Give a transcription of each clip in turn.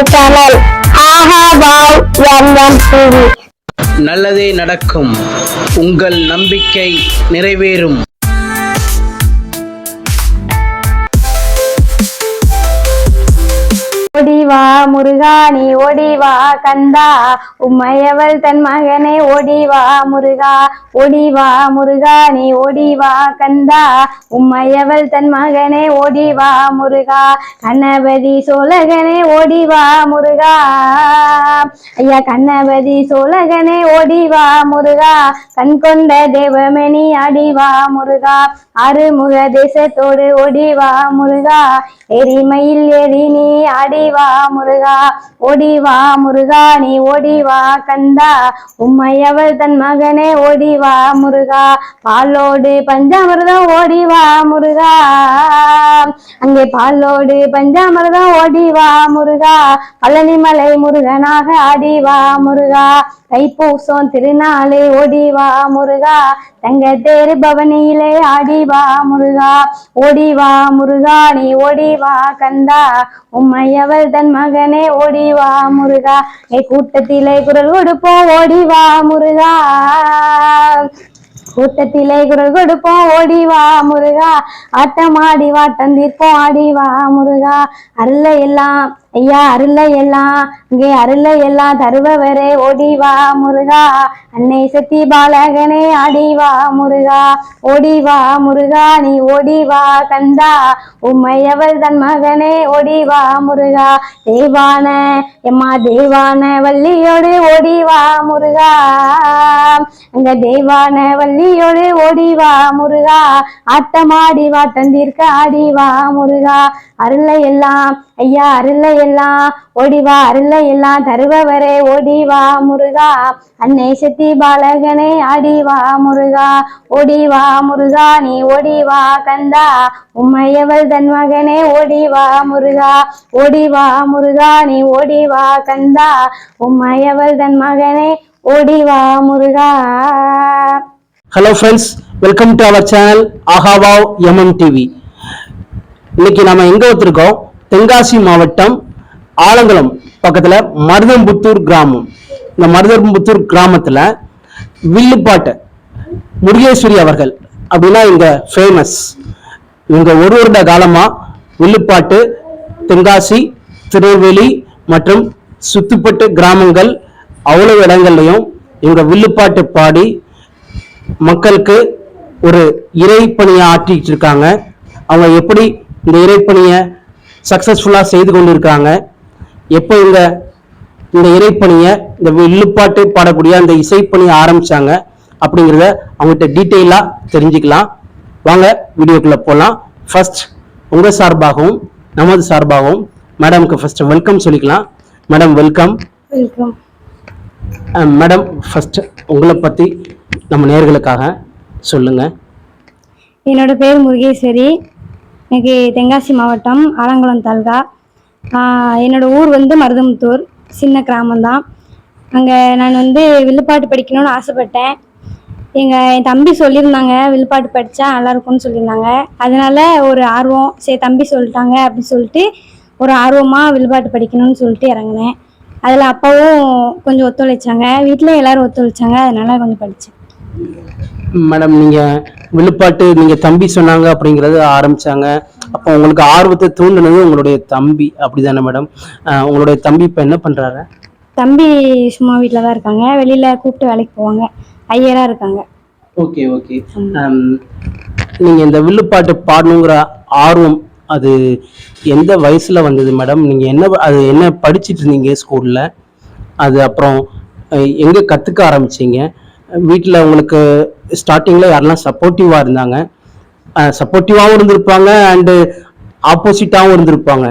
our channel. Aha wow M1TV. நல்லதே நடக்கும். உங்கள் நம்பிக்கை நிறைவேறும். ஓடிவா முருகா நீ ஓடிவா கந்தா உம்மையவள் தன் மகனே ஓடிவா முருகா ஓடிவா முருகா நீ ஓடிவா கந்தா உம்மையவள் தன் மகனே ஓடிவா முருகா கணபதி சோழகனே ஓடிவா முருகா ஐயா கணபதி சோழகனே ஓடிவா முருகா கண் கொண்ட தேவமணி அடிவா முருகா அருமுக தேசத்தோடு ஓடிவா முருகா எரிமயில் எரி நீ ஆடிவா முருகா ஓடிவா முருகா நீ ஓடிவா கந்தா உம்மையவள் தன் மகனே ஓடிவா முருகா பாலோடு பஞ்சாமிர்தம் ஓடிவா முருகா அங்கே பாலோடு பஞ்சாமிர்தம் ஓடிவா முருகா பழனிமலை முருகனாக ஆடிவா முருகா தைப்பூசம் திருநாளே ஓடிவா முருகா தங்க தேரு பவனியிலே ஆடிவா முருகா ஓடிவா முருகா நீ ஓடிவா கந்தா உம்மையவள் தன் மகனே ஓடிவா முருகா கூட்டத்திலே குரல் கொடுப்போம் ஓடிவா முருகா கூட்டத்திலே குரல் கொடுப்போம் ஓடிவா முருகா ஆட்டமாடி வாட்டம் தீர்ப்போம் ஆடிவா முருகா அருள எல்லாம் ஐயா அருள எல்லாம் இங்கே அருள எல்லாம் தருபவரே ஓடிவா முருகா அன்னை சக்தி பாலகனே ஆடிவா முருகா ஓடிவா முருகா நீ ஓடிவா கந்தா உம்மையவள் தன் மகனே ஓடிவா முருகா தேவான எம்மா தேவான வள்ளியோடு ஓடிவா முருகா அங்க தேவான வள்ளியோடு ஓடிவா முருகா ஆட்டமாடி வாட்டம் தீர்க்க ஆடிவா முருகா அருள எல்லாம் ஐயா அருள எல்லாம் ஓடிவா அருள எல்லாம் தருபவரே ஓடிவா முருகா அன்னை சக்தி பாலகனே ஆடிவா முருகா ஓடிவா முருகா நீ ஓடிவா கந்தா உம்மையவள் தன் மகனே ஓடிவா முருகா ஓடிவா முருகா நீ ஓடிவா கந்தா உம்மையவள் தன் மகனே ஓடிவா முருகா. Hello friends, welcome to our channel ஆஹாவாவ் எம்எம்டிவி. இன்னைக்கு நம்ம எங்க வந்திருக்கோம்? தென்காசி மாவட்டம் ஆலங்குளம் பக்கத்துல மருதம்புத்தூர் கிராமம். இந்த மருதம்புத்தூர் கிராமத்துல வில்லுப்பாட்டு முருகேஸ்வரி அவர்கள் அப்படின்னா இங்க ஃபேமஸ். இவங்க ஒரு வருட காலமா வில்லுப்பாட்டு தென்காசி, திருநெல்வேலி மற்றும் சுத்துப்பட்டு கிராமங்கள் அவ்வளவு இடங்கள்லையும் இவங்க வில்லுப்பாட்டு பாடி மக்களுக்கு ஒரு இறைப்பணியை ஆற்றிட்டு இருக்காங்க. அவங்க எப்படி இந்த இறைப்பணியை சக்சஸ்ஃபுல்லா செய்து கொண்டு இருக்காங்க, எப்போ இந்த இறைப்பணியை இந்த வில்லுப்பாட்டு பாடக்கூடிய அந்த இசைப்பணியை ஆரம்பிச்சாங்க அப்படிங்கிறத அவங்ககிட்ட டீட்டெயிலா தெரிஞ்சுக்கலாம். வாங்க வீடியோக்குள்ள போகலாம். ஃபர்ஸ்ட் உங்க சார்பாகவும் நமது சார்பாகவும் மேடம்க்கு ஃபர்ஸ்ட் வெல்கம் சொல்லிக்கலாம். Madam welcome. Welcome madam, first உங்களை பத்தி நம்ம நேயர்களுக்காக சொல்லுங்க. என்னோட பேர் முருகேஸ்வரி. எனக்கு தென்காசி மாவட்டம் ஆலங்குளம் தாலுகா. என்னோட ஊர் மருதமுத்தூர், சின்ன கிராமம்தான். அங்கே நான் வில்லுப்பாட்டு படிக்கணும்னு ஆசைப்பட்டேன். என் தம்பி சொல்லியிருந்தாங்க வில்லுப்பாட்டு படித்தா நல்லாயிருக்கும்னு சொல்லியிருந்தாங்க. அதனால ஒரு ஆர்வம், சரி தம்பி சொல்லிட்டாங்க அப்படின்னு சொல்லிட்டு ஒரு ஆர்வமாக வில்லுப்பாட்டு படிக்கணும்னு சொல்லிட்டு இறங்கினேன். அதில் அப்பாவும் கொஞ்சம் ஒத்துழைச்சாங்க, வீட்டில் எல்லாரும் ஒத்துழைச்சாங்க. அதனால கொஞ்சம் படித்தேன். மேடம், நீங்க வில்லுப்பாட்டு நீங்க தம்பி சொன்னாங்க அப்படிங்கறது ஆரம்பிச்சாங்க. அப்போ உங்களுக்கு ஆர்வத்தை தூண்டினது உங்களுடைய தம்பி, அப்படிதானே மேடம்? உங்களுடைய தம்பி இப்ப என்ன பண்றாரு? தம்பி சும்மா வீட்டில் தான் இருக்காங்க, வெளியில கூப்பிட்டு வேலைக்கு போவாங்க, ஐயரா இருக்காங்க. Okay okay. நீங்க இந்த வில்லுப்பாட்டு பாடணுங்கிற ஆர்வம் அது எந்த வயசுல வந்தது மேடம்? நீங்க என்ன படிச்சிட்டு இருந்தீங்க ஸ்கூல்ல? அது அப்புறம் எங்க கத்துக்க ஆரம்பிச்சீங்க? வீட்டில் உங்களுக்கு ஸ்டார்டிங்ல யாரெல்லாம் சப்போர்ட்டிவா இருந்தாங்க? சப்போர்ட்டிவாகவும் இருந்திருப்பாங்க அண்டு ஆப்போசிட்டாகவும் இருந்திருப்பாங்க.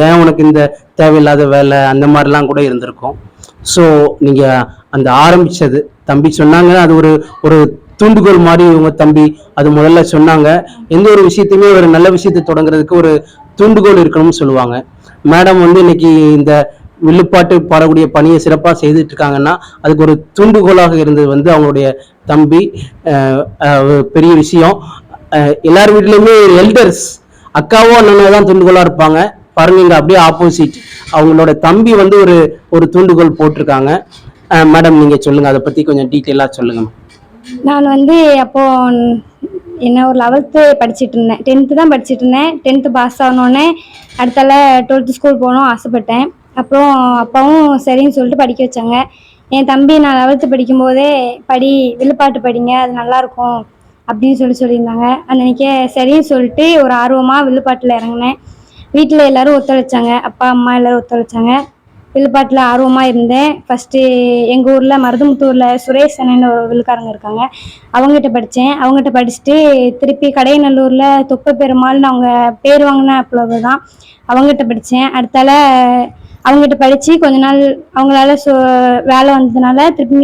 ஏன் உனக்கு இந்த தேவையில்லாத வேலை அந்த மாதிரிலாம் கூட இருந்திருக்கும். ஸோ நீங்க அந்த ஆரம்பிச்சது தம்பி சொன்னாங்க, அது ஒரு ஒரு தூண்டுகோல் மாதிரி. இவங்க தம்பி அது முதல்ல சொன்னாங்க, எந்த ஒரு விஷயத்தையுமே ஒரு நல்ல விஷயத்தை தொடங்குறதுக்கு ஒரு தூண்டுகோல் இருக்கணும்னு சொல்லுவாங்க. மேடம் இன்னைக்கு இந்த வில்லுப்பாட்டு பாடக்கூடிய பணியை சிறப்பாக செய்துட்டு இருக்காங்கன்னா அதுக்கு ஒரு தூண்டுகோலாக இருந்தது அவங்களுடைய தம்பி. பெரிய விஷயம். எல்லார் வீட்லையுமே எல்டர்ஸ், அக்காவோ அண்ணனோ தான் தூண்டுகோலா இருப்பாங்க. பாருங்க இங்க அப்படியே ஆப்போசிட் அவங்களோட தம்பி வந்து ஒரு தூண்டுகோல் போட்டிருக்காங்க. மேடம் நீங்க சொல்லுங்க, அதை பத்தி கொஞ்சம் டீட்டெயிலா சொல்லுங்க. நான் வந்து அப்போ என்ன ஒரு 11th படிச்சுட்டு இருந்தேன், 10th தான் படிச்சுட்டு இருந்தேன். 10th பாஸ் ஆனோடனே அடுத்தால 12th ஸ்கூல் போகணும் ஆசைப்பட்டேன். அப்புறம் அப்பாவும் சரின்னு சொல்லிட்டு படிக்க வச்சாங்க. என் தம்பி நான் 11th படிக்கும்போதே வில்லுப்பாட்டு படிங்க, அது நல்லாயிருக்கும் அப்படின்னு சொல்லியிருந்தாங்க. அன்னைக்கே சரின்னு சொல்லிட்டு ஒரு ஆர்வமாக வில்லுப்பாட்டில் இறங்கினேன். வீட்டில் எல்லோரும் ஒத்துழைச்சாங்க, அப்பா அம்மா எல்லோரும் ஒத்துழைச்சாங்க. வில்லுப்பாட்டில் ஆர்வமாக இருந்தேன். ஃபஸ்ட்டு எங்கள் ஊரில் மருதமுத்தூரில் சுரேஷ் அண்ணன்னு ஒரு வில்லுக்காரங்க இருக்காங்க, அவங்ககிட்ட படித்தேன். அவங்ககிட்ட படிச்சுட்டு திருப்பி கடையநல்லூரில் தொப்ப பெருமாள்னு அவங்க பேர் வாங்கின புலவர் தான், அவங்ககிட்ட படித்தேன். அடுத்தால அவங்ககிட்ட படித்து கொஞ்ச நாள் அவங்களால வேலை வந்ததுனால திருப்பி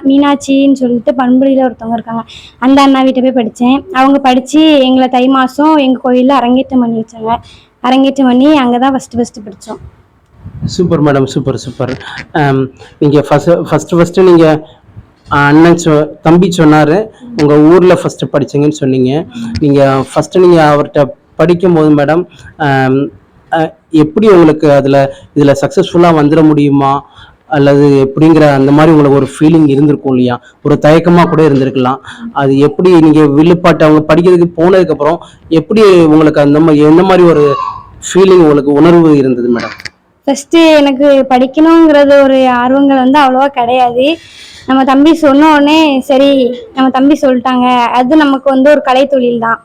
மீனாட்சின்னு சொல்லிட்டு பண்புலியில் ஒருத்தவங்க இருக்காங்க, அந்த அண்ணா வீட்டை போய் படித்தேன். அவங்க படித்து எங்களை தை மாதம் எங்கள் கோயிலில் அரங்கேற்றம் பண்ணி வச்சாங்க. அரங்கேற்றம் பண்ணி அங்கே தான் ஃபஸ்ட்டு படித்தோம். Super madam, super. நீங்கள் ஃபஸ்ட்டு நீங்கள் அண்ணன் தம்பி சொன்னார் உங்கள் ஊரில் ஃபஸ்ட்டு படித்தீங்கன்னு சொன்னீங்க. நீங்கள் ஃபஸ்ட்டு நீங்கள் அவர்கிட்ட படிக்கும்போது மேடம் எப்படி உங்களுக்கு இதில் சக்ஸஸ்ஃபுல்லாக வந்துட முடியுமா அல்லது எப்படிங்கிற அந்த மாதிரி உங்களுக்கு ஒரு ஃபீலிங் இருந்திருக்கும் இல்லையா? ஒரு தயக்கமாக கூட இருந்திருக்கலாம். அது எப்படி நீங்கள் வில்லுப்பாட்டு அவங்க படிக்கிறதுக்கு போனதுக்கப்புறம் எப்படி உங்களுக்கு எந்த மாதிரி ஒரு ஃபீலிங் உங்களுக்கு உணர்வு இருந்தது மேடம்? ஃபஸ்ட்டு எனக்கு படிக்கணுங்கிறது ஒரு ஆர்வங்கள் வந்து அவ்வளோவா கிடையாது. நம்ம தம்பி சொன்ன உடனே சரி நம்ம தம்பி சொல்லிட்டாங்க, அது நமக்கு வந்து ஒரு கலை தொழில் தான்.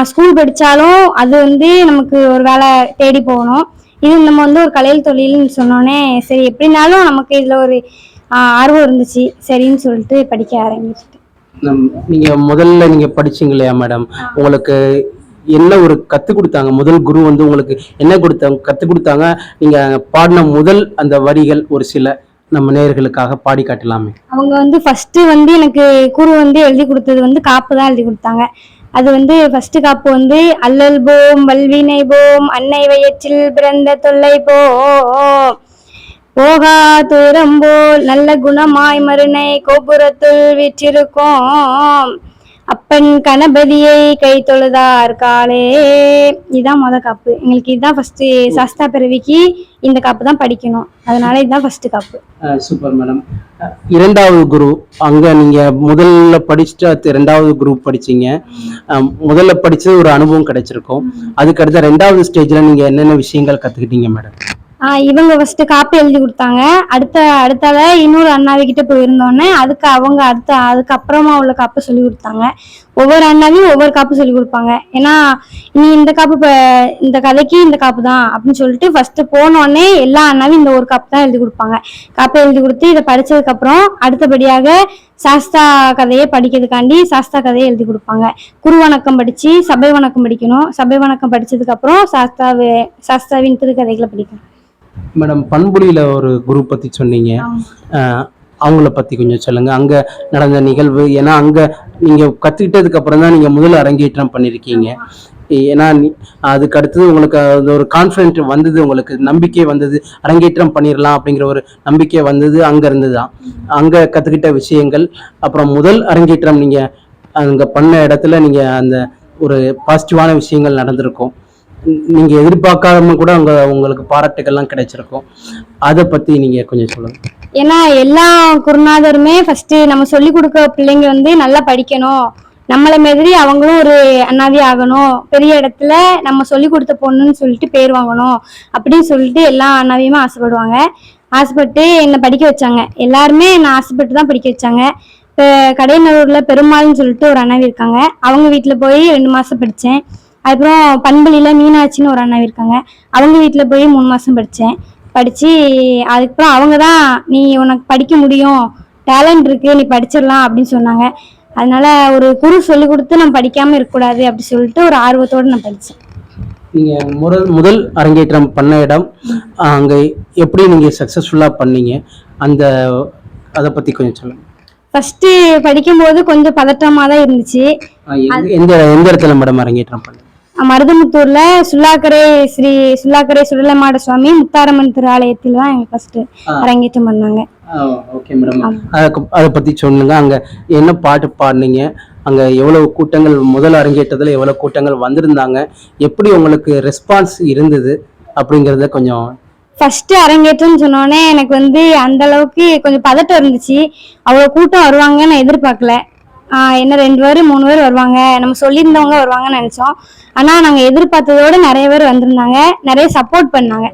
ஸ்கூல் படித்தாலும் அது வந்து நமக்கு ஒரு வேலை தேடி போகணும். இது நம்ம வந்து ஒரு கலை தொழில்னு சொன்னோடனே சரி எப்படினாலும் நமக்கு இதில் ஒரு ஆர்வம் இருந்துச்சு, சரின்னு சொல்லிட்டு படிக்க ஆரம்பிச்சிட்டேன். நீங்கள் முதல்ல நீங்கள் படிச்சிங்க இல்லையா மேடம், உங்களுக்கு என்ன ஒரு கற்றுக் கொடுத்தாங்க? முதல் குரு வந்து உங்களுக்கு என்ன கற்றுக் கொடுத்தாங்க? நீங்கள் பாடின முதல் அந்த வரிகள் ஒரு சில நம்ம நேயர்களுக்காக பாடி காட்டலாமே. அவங்க வந்து ஃபஸ்ட்டு வந்து எனக்கு குரு வந்து எழுதி கொடுத்தது வந்து காப்பு தான் எழுதி கொடுத்தாங்க. அது வந்து ஃபஸ்ட்டு காப்பு வந்து அல்லல் போம் வல்வினை போம் அன்னை வயிற்றில் பிறந்த தொல்லை போகா தூரம் போல் நல்ல குணமாய் மருணை கோபுரத்துள் வீற்றிருக்கும் அப்பன் கணபதியை கை தொழுதார் காலே. இதுதான் முத காப்பு. எங்களுக்கு இதுதான் ஃபர்ஸ்ட் சாஸ்தா பிறவிக்கு இந்த காப்பு தான் படிக்கணும், அதனால இதுதான் ஃபர்ஸ்ட் காப்பு. Super madam. இரண்டாவது குரு அங்க நீங்க முதல்ல படிச்சுட்டு அடுத்து ரெண்டாவது குரூப் படிச்சீங்க. முதல்ல படிச்சது ஒரு அனுபவம் கிடைச்சிருக்கும். அதுக்கு அடுத்த ரெண்டாவது ஸ்டேஜ்ல நீங்க என்னென்ன விஷயங்கள் கத்துக்கிட்டீங்க மேடம்? இவங்க ஃபர்ஸ்ட் காப்பு எழுதி கொடுத்தாங்க. அடுத்தால இன்னொரு அண்ணாவிக்கிட்ட போயிருந்தோன்னே அதுக்கப்புறமா உள்ள காப்பு சொல்லி கொடுத்தாங்க. ஒவ்வொரு அண்ணாவையும் ஒவ்வொரு காப்பு சொல்லி கொடுப்பாங்க. ஏன்னா நீ இந்த காப்பு இந்த கதைக்கு இந்த காப்பு தான் அப்படின்னு சொல்லிட்டு ஃபர்ஸ்ட் போனோடனே எல்லா அண்ணாவையும் இந்த ஒரு காப்பு தான் எழுதி கொடுப்பாங்க. காப்பை எழுதி கொடுத்து இதை படிச்சதுக்கு அப்புறம் அடுத்தபடியாக சாஸ்தா கதையை படிக்கிறதுக்காண்டி சாஸ்தா கதையை எழுதி கொடுப்பாங்க. குரு வணக்கம் படிச்சு சபை வணக்கம் படிக்கணும். சபை வணக்கம் படிச்சதுக்கு அப்புறம் சாஸ்தாவின் திருக்கதைகளை படிக்கணும். மேடம் பண்புலியில ஒரு குரு பத்தி சொன்னீங்க, அவங்கள பத்தி கொஞ்சம் சொல்லுங்க. அங்க நடந்த நிகழ்வு, ஏன்னா அங்க நீங்க கத்துக்கிட்டதுக்கு அப்புறம் தான் நீங்க முதல்ல அரங்கேற்றம் பண்ணிருக்கீங்க. ஏன்னா அதுக்கு அடுத்தது உங்களுக்கு ஒரு கான்ஃபிடென்ட் வந்தது, உங்களுக்கு நம்பிக்கை வந்தது, அரங்கேற்றம் பண்ணிடலாம் அப்படிங்கிற ஒரு நம்பிக்கை வந்தது அங்க இருந்துதான். அங்க கத்துக்கிட்ட விஷயங்கள், அப்புறம் முதல் அரங்கேற்றம் நீங்க அங்க பண்ண இடத்துல நீங்க அந்த ஒரு பாசிட்டிவான விஷயங்கள் நடந்திருக்கும். நீங்க எதிர்பார்க்காம கூட உங்களுக்கு பாராட்டுகள்லாம் கிடைச்சிருக்கும். அதை பத்தி நீங்க கொஞ்சம் சொல்லுங்க. ஏன்னா எல்லா குருநாதருமே ஃபர்ஸ்ட் நம்ம சொல்லி கொடுக்க பிள்ளைங்க வந்து நல்லா படிக்கணும், நம்மளை மாதிரி அவங்களும் ஒரு அண்ணாவி ஆகணும், பெரிய இடத்துல நம்ம சொல்லி கொடுத்த பொண்ணுன்னு சொல்லிட்டு பேர் வாங்கணும் அப்படின்னு சொல்லிட்டு எல்லா அண்ணாவியுமே ஆசைப்படுவாங்க. ஆசைப்பட்டு என்னை படிக்க வச்சாங்க. எல்லாருமே என்னை ஆசைப்பட்டு தான் படிக்க வச்சாங்க. இப்போ கடையநல்லூர்ல பெருமாள்னு சொல்லிட்டு ஒரு அண்ணாவி இருக்காங்க, அவங்க வீட்டில் போய் 2 மாசம் படித்தேன். அதுக்கப்புறம் பண்புலியில மீனாட்சின்னு ஒரு அண்ணாவி இருக்காங்க, அவங்க வீட்டில் போய் 3 மாசம் படித்தேன். படித்து அதுக்கப்புறம் அவங்க தான் நீ உனக்கு படிக்க முடியும், டேலண்ட் இருக்கு, நீ படிச்சிடலாம் அப்படின்னு சொன்னாங்க. அதனால ஒரு குரு சொல்லி கொடுத்து நம்ம படிக்காம இருக்கக்கூடாது அப்படி சொல்லிட்டு ஒரு ஆர்வத்தோடு நான் படித்தேன். நீங்க முதல் அரங்கேற்றம் பண்ண இடம் அங்க எப்படி நீங்க சக்சஸ்ஃபுல்லா பண்ணீங்க, அதை பத்தி கொஞ்சம் சொல்லுங்க. ஃபர்ஸ்ட் படிக்கும்போது கொஞ்சம் பதட்டமா தான் இருந்துச்சு. எந்த இடத்துல மேடம் அரங்கேற்றம் பண்ணீங்க? மருதமுத்தூர்ல ஸ்ரீ சுல்லாக்கரை சுடலமாட சுவாமி முத்தாரம்மன் திருஆலயத்தில் தான் எங்க ஃபர்ஸ்ட் அரங்கேற்றம் பண்ணாங்க. ஓகே மேடம், அதை பத்தி சொல்லுங்க. அங்க என்ன பாட்டு பாடுனீங்க, அங்க எவ்வளவு கூட்டங்கள், முதல் அரங்கேற்றத்துல எவ்வளவு கூட்டங்கள் வந்திருந்தாங்க, எப்படி உங்களுக்கு ரெஸ்பான்ஸ் இருந்தது அப்படிங்கிறத கொஞ்சம். ஃபர்ஸ்ட் அரங்கேற்றம்னு சொன்னோடனே எனக்கு வந்து அந்த அளவுக்கு கொஞ்சம் பதட்டம் இருந்துச்சு. அவ்வளவு கூட்டம் வருவாங்கன்னு நான் எதிர்பார்க்கல. என்ன 2 பேர் 3 பேர் வருவாங்க, நம்ம சொல்லியிருந்தவங்க வருவாங்கன்னு நினைச்சோம். ஆனா நாங்க எதிர்பார்த்ததோட நிறைய பேர் வந்திருந்தாங்க. நிறைய சப்போர்ட் பண்ணாங்க.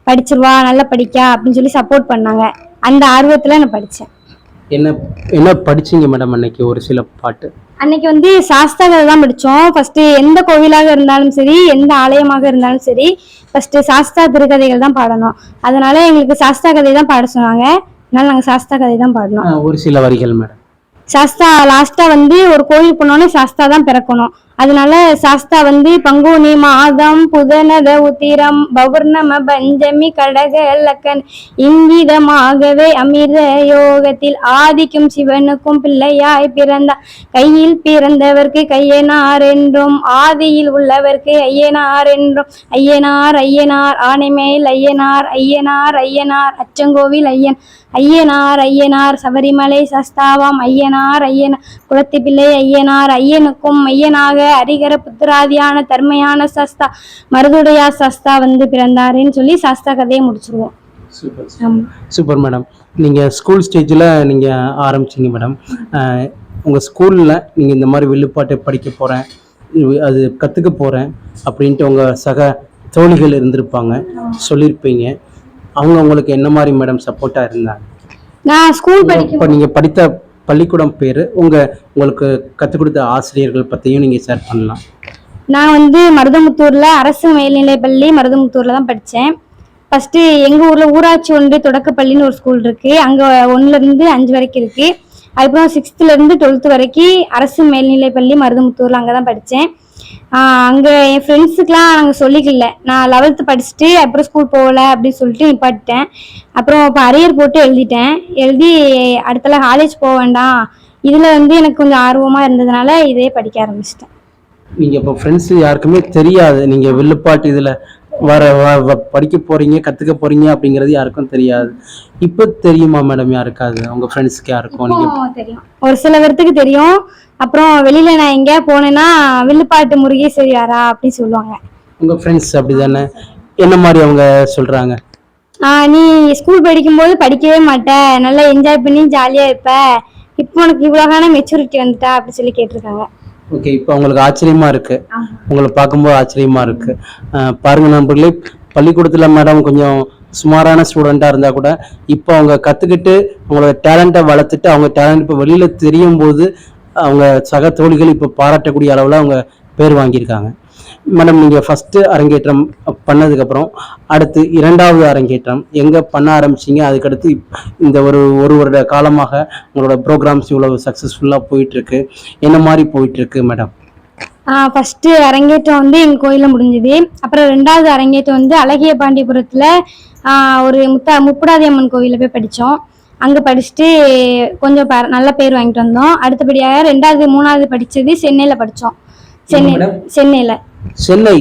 படிச்சிருவா, நல்லா படிக்கா அப்படின்னு சொல்லி சப்போர்ட் பண்ணாங்க. அந்த ஆர்வத்துல நான் படிச்சேன். என்ன என்ன படிச்சீங்க மேடம் அன்னைக்கு? ஒரு சில பாட்டு அன்னைக்கு வந்து சாஸ்தா கதை தான் படிச்சோம். ஃபர்ஸ்ட் எந்த கோவிலாக இருந்தாலும் சரி, எந்த ஆலயமாக இருந்தாலும் சரி, ஃபர்ஸ்ட் சாஸ்தா திருக்கதைகள் தான் பாடணும். அதனால எங்களுக்கு சாஸ்தா கதை தான் பாட சொன்னாங்க. அதனால நாங்க சாஸ்தா கதை தான் பாடணும். ஒரு சில வரிகள் மேடம். சாஸ்தா லாஸ்டா வந்து ஒரு கோயில் போனோடனே சாஸ்தா தான் பிறக்கணும். அதனால சாஸ்தா வந்து பங்குனி மாதம் புதனத உத்திரம் பௌர்ணம பஞ்சமி கடக லக்கன் இங்கிதமாகவே அமிர்த யோகத்தில் ஆதிக்கும் சிவனுக்கும் பிள்ளையாய் பிறந்தார். கையில் பிறந்தவர்க்கு கையனார் என்றும் ஆதியில் உள்ளவர்க்கு ஐயனார் என்றும் ஐயனார் ஐயனார் ஆனைமேல் ஐயனார் ஐயனார் ஐயனார் அச்சங்கோவில் ஐயன் ஐயனார் ஐயனார் சபரிமலை சஸ்தாவாம் ஐயனார் ஐயனார் குளத்தி பிள்ளை ஐயனார் ஐயனுக்கும் ஐயனாக அரிகர புத்திராதியான தர்மையான சஸ்தா மருதுடையா சஸ்தா வந்து பிறந்தாருன்னு சொல்லி சஸ்தா கதையை முடிச்சிருவோம். Super madam. நீங்கள் ஸ்கூல் ஸ்டேஜில் நீங்கள் ஆரம்பிச்சிங்க மேடம். உங்கள் ஸ்கூலில் நீங்கள் இந்த மாதிரி வில்லுப்பாட்டை படிக்க போகிறேன், அது கற்றுக்க போகிறேன் அப்படின்ட்டு உங்கள் சக தோழிகள் இருந்திருப்பாங்க, சொல்லியிருப்பீங்க. அவங்க உங்களுக்கு என்ன மாதிரி மேடம் சப்போர்ட்டாக இருந்தாங்க? நான் ஸ்கூல் இப்போ நீங்கள் படித்த பள்ளிக்கூடம் பேர், உங்களுக்கு கற்றுக் கொடுத்த ஆசிரியர்கள் பற்றியும் நீங்கள் ஷேர் பண்ணலாம். நான் வந்து மருதமுத்தூரில் அரசு மேல்நிலைப்பள்ளி மருதமுத்தூரில் தான் படித்தேன். ஃபஸ்ட்டு எங்கள் ஊரில் ஊராட்சி ஒன்றிய தொடக்கப்பள்ளின்னு ஒரு ஸ்கூல் இருக்குது. அங்கே 1லேருந்து 5 வரைக்கும் இருக்குது. அதுக்கப்புறம் 6லேருந்து 12th வரைக்கும் அரசு மேல்நிலைப்பள்ளி மருதமுத்தூரில் அங்கே தான் படித்தேன். அங்கே என் ஃப்ரெண்ட்ஸுக்கெலாம் நாங்கள் சொல்லிக்கல. நான் 11th படிச்சுட்டு அப்புறம் ஸ்கூல் போகலை அப்படின்னு சொல்லிட்டு நிப்பாட்டிட்டேன். அப்புறம் இப்போ அரியர் போட்டு எழுதிட்டேன். எழுதி அடுத்தல காலேஜ் போக வேண்டாம், இதில் வந்து எனக்கு கொஞ்சம் ஆர்வமாக இருந்ததுனால இதே படிக்க ஆரம்பிச்சிட்டேன். நீங்கள் இப்போ ஃப்ரெண்ட்ஸு யாருக்குமே தெரியாது நீங்கள் வில்லுப்பாட்டு இதில் படிக்க போகிறீங்க, கற்றுக்க போகிறீங்க அப்படிங்கிறது யாருக்கும் தெரியாது. இப்போ தெரியுமா மேடம் யாருக்காது? உங்கள் ஃப்ரெண்ட்ஸுக்கு யாருக்கும்? நீங்கள் தெரியும், ஒரு சில பேர்த்துக்கு தெரியும். அப்புறம் வெளியில் நான் எங்கேயா போனேன்னா வில்லுப்பாட்டு முருகேஸ்வரி யாரா அப்படின்னு சொல்லுவாங்க. உங்கள் ஃப்ரெண்ட்ஸ் அப்படி தானே? என்ன மாதிரி அவங்க சொல்கிறாங்க? நீ ஸ்கூல் படிக்கும்போது படிக்கவே மாட்ட, நல்லா என்ஜாய் பண்ணி ஜாலியாக இருப்ப, இப்போ உனக்கு இவ்வளோகான மெச்சூரிட்டி வந்துட்டா அப்படி சொல்லி கேட்டிருக்காங்க. ஓகே, இப்போ உங்களுக்கு ஆச்சரியமா இருக்கு, உங்களை பார்க்கும்போது ஆச்சரியமா இருக்கு. பாருங்க நண்பர்களே, பள்ளிக்கூடத்தில் மேடம் கொஞ்சம் சுமாரான ஸ்டூடெண்ட்டாக இருந்தால் கூட இப்போ அவங்க கற்றுக்கிட்டு அவங்களோட டேலண்ட்டை வளர்த்துட்டு அவங்க டேலண்ட் இப்போ வெளியில் தெரியும் போது அவங்க சக தோழிகள் இப்போ பாராட்டக்கூடிய அளவில் அவங்க பேர் வாங்கியிருக்காங்க. மேடம், நீங்கள் ஃபஸ்ட்டு அரங்கேற்றம் பண்ணதுக்கப்புறம் அடுத்து 2வது அரங்கேற்றம் எங்கே பண்ண ஆரம்பிச்சிங்க? அதுக்கடுத்து இந்த ஒரு வருட காலமாக உங்களோட ப்ரோக்ராம்ஸ் இவ்வளோ சக்ஸஸ்ஃபுல்லாக போயிட்டுருக்கு, என்ன மாதிரி போயிட்டுருக்கு மேடம்? ஃபஸ்ட்டு அரங்கேற்றம் வந்து எங்கள் கோயிலில் முடிஞ்சுது. அப்புறம் 2வது அரங்கேற்றம் வந்து அழகிய பாண்டியபுரத்தில் ஒரு முப்புடாதி அம்மன் கோவிலில் போய் படித்தோம். அங்கே படிச்சுட்டு கொஞ்சம் நல்ல பேர் வாங்கிட்டு வந்தோம். அடுத்தபடியாக 2வது 3வது படித்தது சென்னையில் படித்தோம். சென்னையில் சென்னை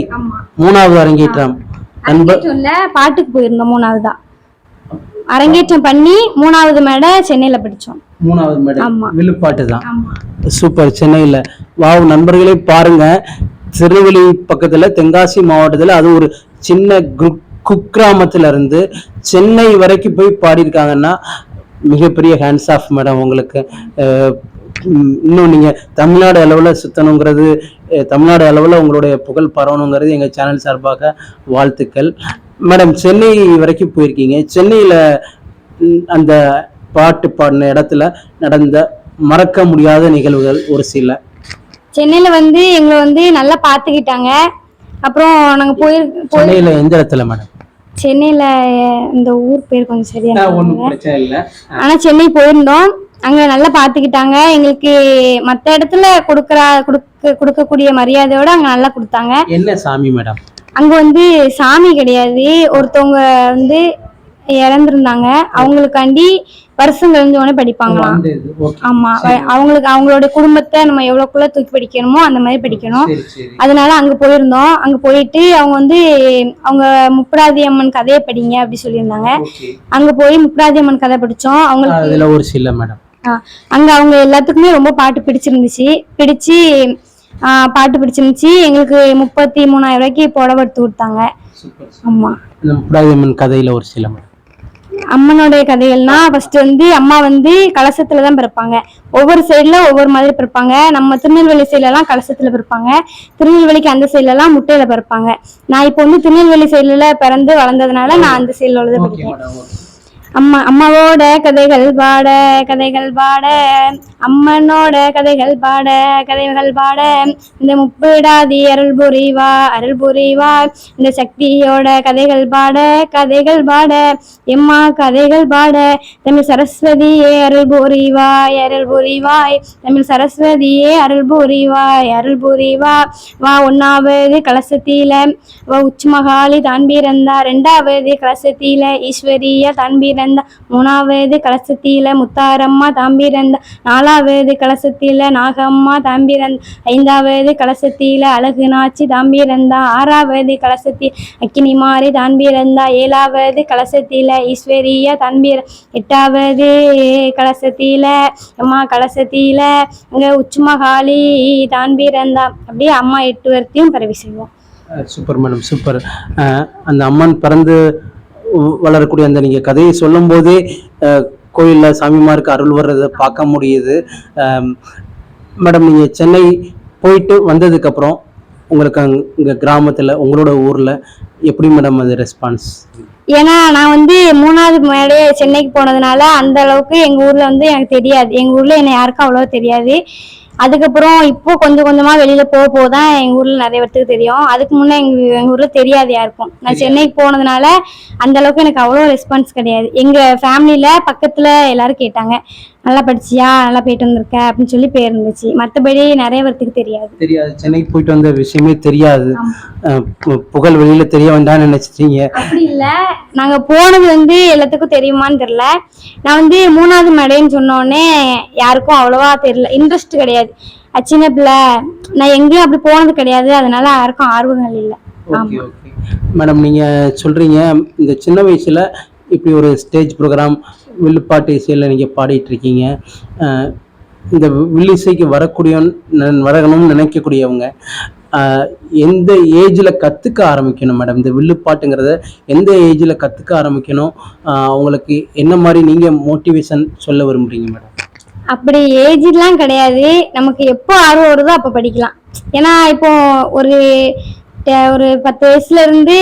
3வது அரங்கேற்றம் பாட்டுக்கு போயிருந்தோம். 3வது தான் அரங்கேற்றம் பண்ணி 3வது மேடை சென்னையில படிச்சோம். 3வது மேடை வில்லுப்பாட்டு தான். சூப்பர். சென்னையில வாவ். நண்பர்களே பாருங்க, திருநெல்வேலி பக்கத்துல தென்காசி மாவட்டத்துல அது ஒரு சின்ன குக்கிராமத்துல இருந்து சென்னை வரைக்கும் போய் பாடியிருக்காங்கன்னா மிகப்பெரிய ஹேண்ட்ஸ் ஆஃப் மேடம் உங்களுக்கு. இன்னும் நீங்கள் தமிழ்நாடு அளவில் சுற்றணுங்கிறது, தமிழ்நாடு அளவில் உங்களுடைய புகழ் பரவணுங்கிறது எங்கள் சேனல் சார்பாக வாழ்த்துக்கள் மேடம். சென்னை வரைக்கும் போயிருக்கீங்க. சென்னையில் அந்த பாட்டு பாடின இடத்துல நடந்த மறக்க முடியாத நிகழ்வுகள் ஒரு சில. சென்னையில் வந்து எங்களை வந்து நல்லா பார்த்துக்கிட்டாங்க. அப்புறம் நாங்கள் சென்னையில் எந்த இடத்துல மேடம்? சென்னையில் இந்த ஊர் பேர் கொஞ்சம் சரியா இல்லை, ஆனால் சென்னை போயிருந்தோம். அங்க நல்லா பாத்துக்கிட்டாங்க. எங்களுக்கு மத்த இடத்துல கொடுக்கக்கூடிய மரியாதையோட அங்க நல்லா கொடுத்தாங்க. என்ன சாமி மேடம்? அங்க வந்து சாமி கிடையாது, ஒருத்தவங்க வந்து இறந்துருந்தாங்க. அவங்களுக்காண்டி வருஷம் கழிஞ்சோடனே படிப்பாங்களாம். ஆமா, அவங்களுக்கு அவங்களோட குடும்பத்தை நம்ம எவ்வளவுக்குள்ள தூக்கி படிக்கணுமோ அந்த மாதிரி படிக்கணும். அதனால அங்க போயிருந்தோம். அங்க போயிட்டு அவங்க வந்து அவங்க முப்புடாதி அம்மன் கதையை படிங்க அப்படி சொல்லியிருந்தாங்க. அங்க போய் முப்புடாதி அம்மன் கதை படிச்சோம். அவங்களுக்கு ஒரு சில மேடம் அங்க அவங்க எல்லாத்துக்குமே ரொம்ப பாட்டு பிடிச்சிருந்துச்சு. பாட்டு பிடிச்சிருந்துச்சு. எங்களுக்கு 33,000 ரூபாய்க்கு புடவை எடுத்து கொடுத்தாங்க. ஆமா. இந்த முப்படாதியம்மன் கதையில ஒரு சில மேடம். அம்மனுடைய கதைகள்னா ஃபர்ஸ்ட் வந்து அம்மா வந்து கலசத்துல தான் பிறப்பாங்க. ஒவ்வொரு சைடுல ஒவ்வொரு மாதிரி பிறப்பாங்க. நம்ம திருநெல்வேலி சைட்ல எல்லாம் கலசத்துல பிறப்பாங்க. திருநெல்வேலிக்கு அந்த சைட்ல எல்லாம் முட்டையில பிறப்பாங்க. நான் இப்போ வந்து திருநெல்வேலி சைடுல பிறந்து வளர்ந்ததுனால நான் அந்த சைட்ல உள்ளதை படிக்கிறேன். அம்மாவோட கதைகள் பாட கதைகள் பாட, அம்மனோட கதைகள் பாட கதைகள் பாட, இந்த முப்பிடாதி அருள் புரிவா, இந்த சக்தியோட கதைகள் பாட கதைகள் பாட, எம்மா கதைகள் பாட, தமிழ் சரஸ்வதியே அருள் புரிவாய், தமிழ் சரஸ்வதியே அருள் புரிவா, வா ஒன்னாவது கலசத்தில வா உச்மகாளி தான் பிறந்தா, 2வது கலசத்தில ஈஸ்வரியா தான் பிறந்தா, 3வது கலசத்தில முத்தாரம்மா தான் பிறந்தா, 4வது கலசத்தில நாகம்மா தான் பிறந்தா, 5வது கலசத்தில அழகுநாச்சி தான் பிறந்தா, 6வது கலசத்தில் அக்கினிமாரி தான் பிறந்தா, 7வது கலசத்தில ஈஸ்வரியா தான் பிறந்தா, 8வது கலசத்தில கலசத்தில இங்க உச்சுமகாளி தான் பிறந்தா. அப்படியே அம்மா 8 வரைக்கும் பரவி செய்வோம். Super madam, super. அந்த அம்மன் பிறந்து வளரக்கூடிய அந்த நீங்கள் கதையை சொல்லும் போதே கோயிலில் சாமிமாருக்கு அருள் வர்றதை பார்க்க முடியுது. மேடம், நீங்கள் சென்னை போயிட்டு வந்ததுக்கப்புறம் உங்களுக்கு இங்கே கிராமத்தில் உங்களோட ஊரில் எப்படி மேடம் அது ரெஸ்பான்ஸ்? ஏன்னா நான் வந்து 3வது முன்னாடியே சென்னைக்கு போனதுனால அந்த அளவுக்கு எங்கள் ஊரில் வந்து எனக்கு தெரியாது. எங்கள் ஊரில் என்னை யாருக்கும் அவ்வளோ தெரியாது. அதுக்கப்புறம் இப்போ கொஞ்சம் கொஞ்சமா வெளியில போதான் எங்க ஊர்ல நிறைய பேருக்கு தெரியும். அதுக்கு முன்னே எங்க ஊர்ல தெரியாது யாருக்கும். நான் சென்னைக்கு போனதுனால அந்த அளவுக்கு எனக்கு அவ்வளோ ரெஸ்பான்ஸ் கிடையாது. எங்க ஃபேமிலியில பக்கத்துல எல்லாரும் கேட்டாங்க, நல்லா படிச்சியா, நல்லா போயிட்டு வந்திருக்க அப்படின்னு சொல்லி பேர் இருந்துச்சு. மற்றபடி நிறைய பேருக்கு தெரியாது. சென்னைக்கு போயிட்டு வந்த விஷயமே தெரியாது. புகழ் வெளியில தெரிய வேண்டாம்னு நினைச்சிட்டீங்க? அப்படி இல்ல, நாங்க போனது வந்து எல்லாத்துக்கும் தெரியுமான்னு தெரியல. நான் வந்து 3வது மேடைன்னு சொன்னோடனே யாருக்கும் அவ்வளவா தெரியல, இன்ட்ரெஸ்ட் கிடையாது. சின்ன பிள்ளை, நான் எங்கேயும் அப்படி போனது கிடையாது, அதனால யாருக்கும் ஆர்வங்கள் இல்லை. மேடம், நீங்க சொல்றீங்க இந்த சின்ன வயசுல இப்படி ஒரு ஸ்டேஜ் ப்ரோக்ராம் வில்லுப்பாட்டு இசையில் நீங்கள் பாடிட்டு இருக்கீங்க. இந்த வில்லிசைக்கு வரணும்னு நினைக்கக்கூடியவங்க எந்த ஏஜில் கற்றுக்க ஆரம்பிக்கணும் மேடம்? இந்த வில்லுப்பாட்டுங்கிறத எந்த ஏஜில் கற்றுக்க ஆரம்பிக்கணும்? அவங்களுக்கு என்ன மாதிரி நீங்கள் மோட்டிவேஷன் சொல்ல விரும்புகிறீங்க மேடம்? அப்படி ஏஜ்லாம் கிடையாது, நமக்கு எப்போ ஆர்வம் வருதோ அப்போ படிக்கலாம். ஏன்னா இப்போ ஒரு 10 வயசுல இருந்து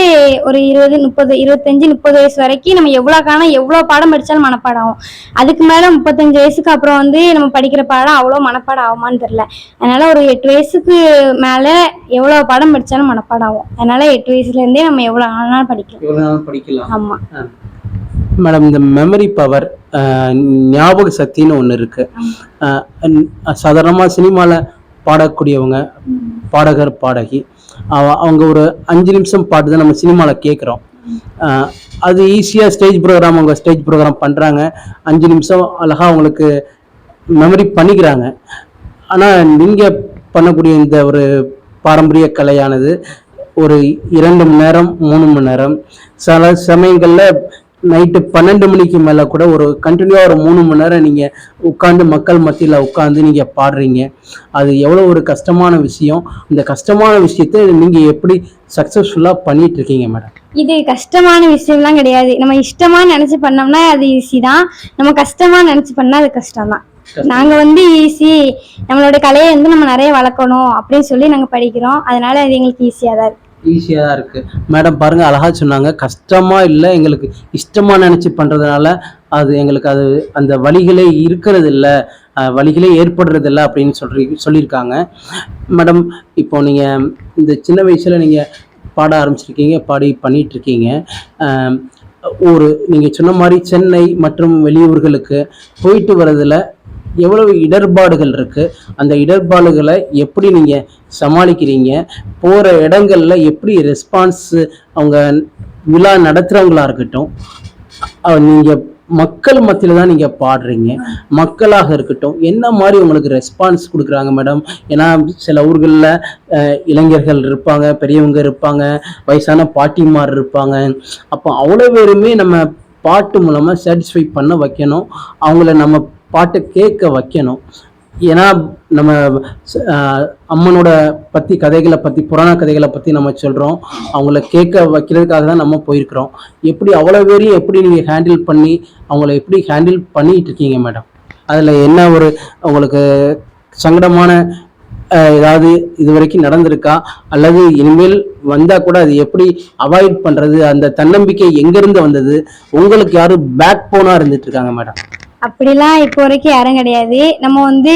ஒரு 20, 30, 25, 30 வயசு வரைக்கும் நம்ம எவ்வளோ பாடம் படித்தாலும் மனப்பாடம் ஆகும். அதுக்கு மேலே 35 வயசுக்கு அப்புறம் வந்து நம்ம படிக்கிற பாடம் அவ்வளோ மனப்பாடம் ஆகுமான்னு தெரில. அதனால ஒரு 8 வயசுக்கு மேலே எவ்வளோ பாடம் படித்தாலும் மனப்பாடம் ஆகும். அதனால 8 வயசுலேருந்தே நம்ம எவ்வளோ நாள் படிக்கலாம். ஆமாம் மேடம், இந்த மெமரி பவர், ஞாபக சக்தின்னு ஒன்று இருக்கு. சாதாரணமாக சினிமாவில் பாடக்கூடியவங்க, பாடகர் பாடகி, அவங்க ஒரு 5 நிமிஷம் பாட்டு தான் நம்ம சினிமாவில் கேட்குறோம். அது ஈஸியாக அவங்க ஸ்டேஜ் ப்ரோக்ராம் பண்ணுறாங்க, 5 நிமிஷம் அழகாக அவங்களுக்கு மெமரி பண்ணிக்கிறாங்க. ஆனால் நீங்கள் பண்ணக்கூடிய இந்த ஒரு பாரம்பரிய கலையானது ஒரு 2 மணி நேரம் 3 மணி நேரம், சில சமயங்களில் நைட்டு 12 மணிக்கு மேலே கூட ஒரு கண்டினியூவாக ஒரு 3 மணி நேரம் நீங்கள் உட்காந்து மக்கள் மத்தியில் உட்காந்து நீங்கள் பாடுறீங்க. அது எவ்வளோ ஒரு கஷ்டமான விஷயம். இந்த கஷ்டமான விஷயத்தை நீங்கள் எப்படி சக்ஸஸ்ஃபுல்லாக பண்ணிட்டு இருக்கீங்க மேடம்? இது கஷ்டமான விஷயம்லாம் கிடையாது. நம்ம இஷ்டமா நினச்சி பண்ணோம்னா அது ஈஸி தான், நம்ம கஷ்டமா நினச்சி பண்ணால் அது கஷ்டம் தான். நாங்கள் வந்து ஈஸி, நம்மளோட கலையை வந்து நம்ம நிறைய வளர்க்கணும் அப்படின்னு சொல்லி நாங்கள் படிக்கிறோம். அதனால அது எங்களுக்கு ஈஸியாக தான் இருக்கு. மேடம் பாருங்க, அழகா சொன்னாங்க. கஷ்டமா இல்லை, எங்களுக்கு இஷ்டமா நினைச்சு பண்றதுனால அது எங்களுக்கு அந்த வழிகளே இருக்கிறது இல்லை, வழிகளே ஏற்படுறது இல்லை அப்படின்னு சொல்லியிருக்காங்க. மேடம், இப்போ நீங்க இந்த சின்ன வயசுல நீங்க பாட ஆரம்பிச்சிருக்கீங்க, பண்ணிட்டு இருக்கீங்க. நீங்க சொன்ன மாதிரி சென்னை மற்றும் வெளியூர்களுக்கு போயிட்டு வர்றதுல எவ்வளவு இடர்பாடுகள் இருக்கு, அந்த இடர்பாடுகளை எப்படி நீங்க சமாளிக்கிறீங்க? போற இடங்கள்ல எப்படி ரெஸ்பான்ஸ், அவங்க விழா நடத்துறவங்களா இருக்கட்டும், நீங்க மக்கள் மத்தியில தான் நீங்க பாடுறீங்க, மக்களாக இருக்கட்டும், என்ன மாதிரி உங்களுக்கு ரெஸ்பான்ஸ் கொடுக்குறாங்க மேடம்? ஏன்னா சில ஊர்களில் இளைஞர்கள் இருப்பாங்க, பெரியவங்க இருப்பாங்க, வயசான பாட்டிமார் இருப்பாங்க. அப்போ அவ்வளோ பேருமே நம்ம பாட்டு மூலமா சாட்டிஸ்ஃபை பண்ண வைக்கணும், அவங்கள நம்ம பாட்டை கேட்க வைக்கணும். ஏன்னா நம்ம அம்மனோட பத்தி கதைகளை பத்தி புராண கதைகளை பத்தி நம்ம சொல்றோம், அவங்கள கேட்க வைக்கிறதுக்காக தான் நம்ம போயிருக்கிறோம். எப்படி அவ்வளவு பேரையும் எப்படி நீங்க ஹேண்டில் பண்ணி அவங்கள எப்படி ஹேண்டில் பண்ணிட்டு இருக்கீங்க மேடம்? அதுல என்ன ஒரு உங்களுக்கு சங்கடமான ஏதாவது இது வரைக்கும் நடந்திருக்கா, அல்லது இனிமேல் வந்தா கூட அது எப்படி அவாய்ட் பண்றது, அந்த தன்னம்பிக்கை எங்க இருந்து வந்தது, உங்களுக்கு யாரும் பேக் போனா இருந்துட்டு இருக்காங்க மேடம்? அப்படிலாம் இப்போ வரைக்கும் யாரும் கிடையாது. நம்ம வந்து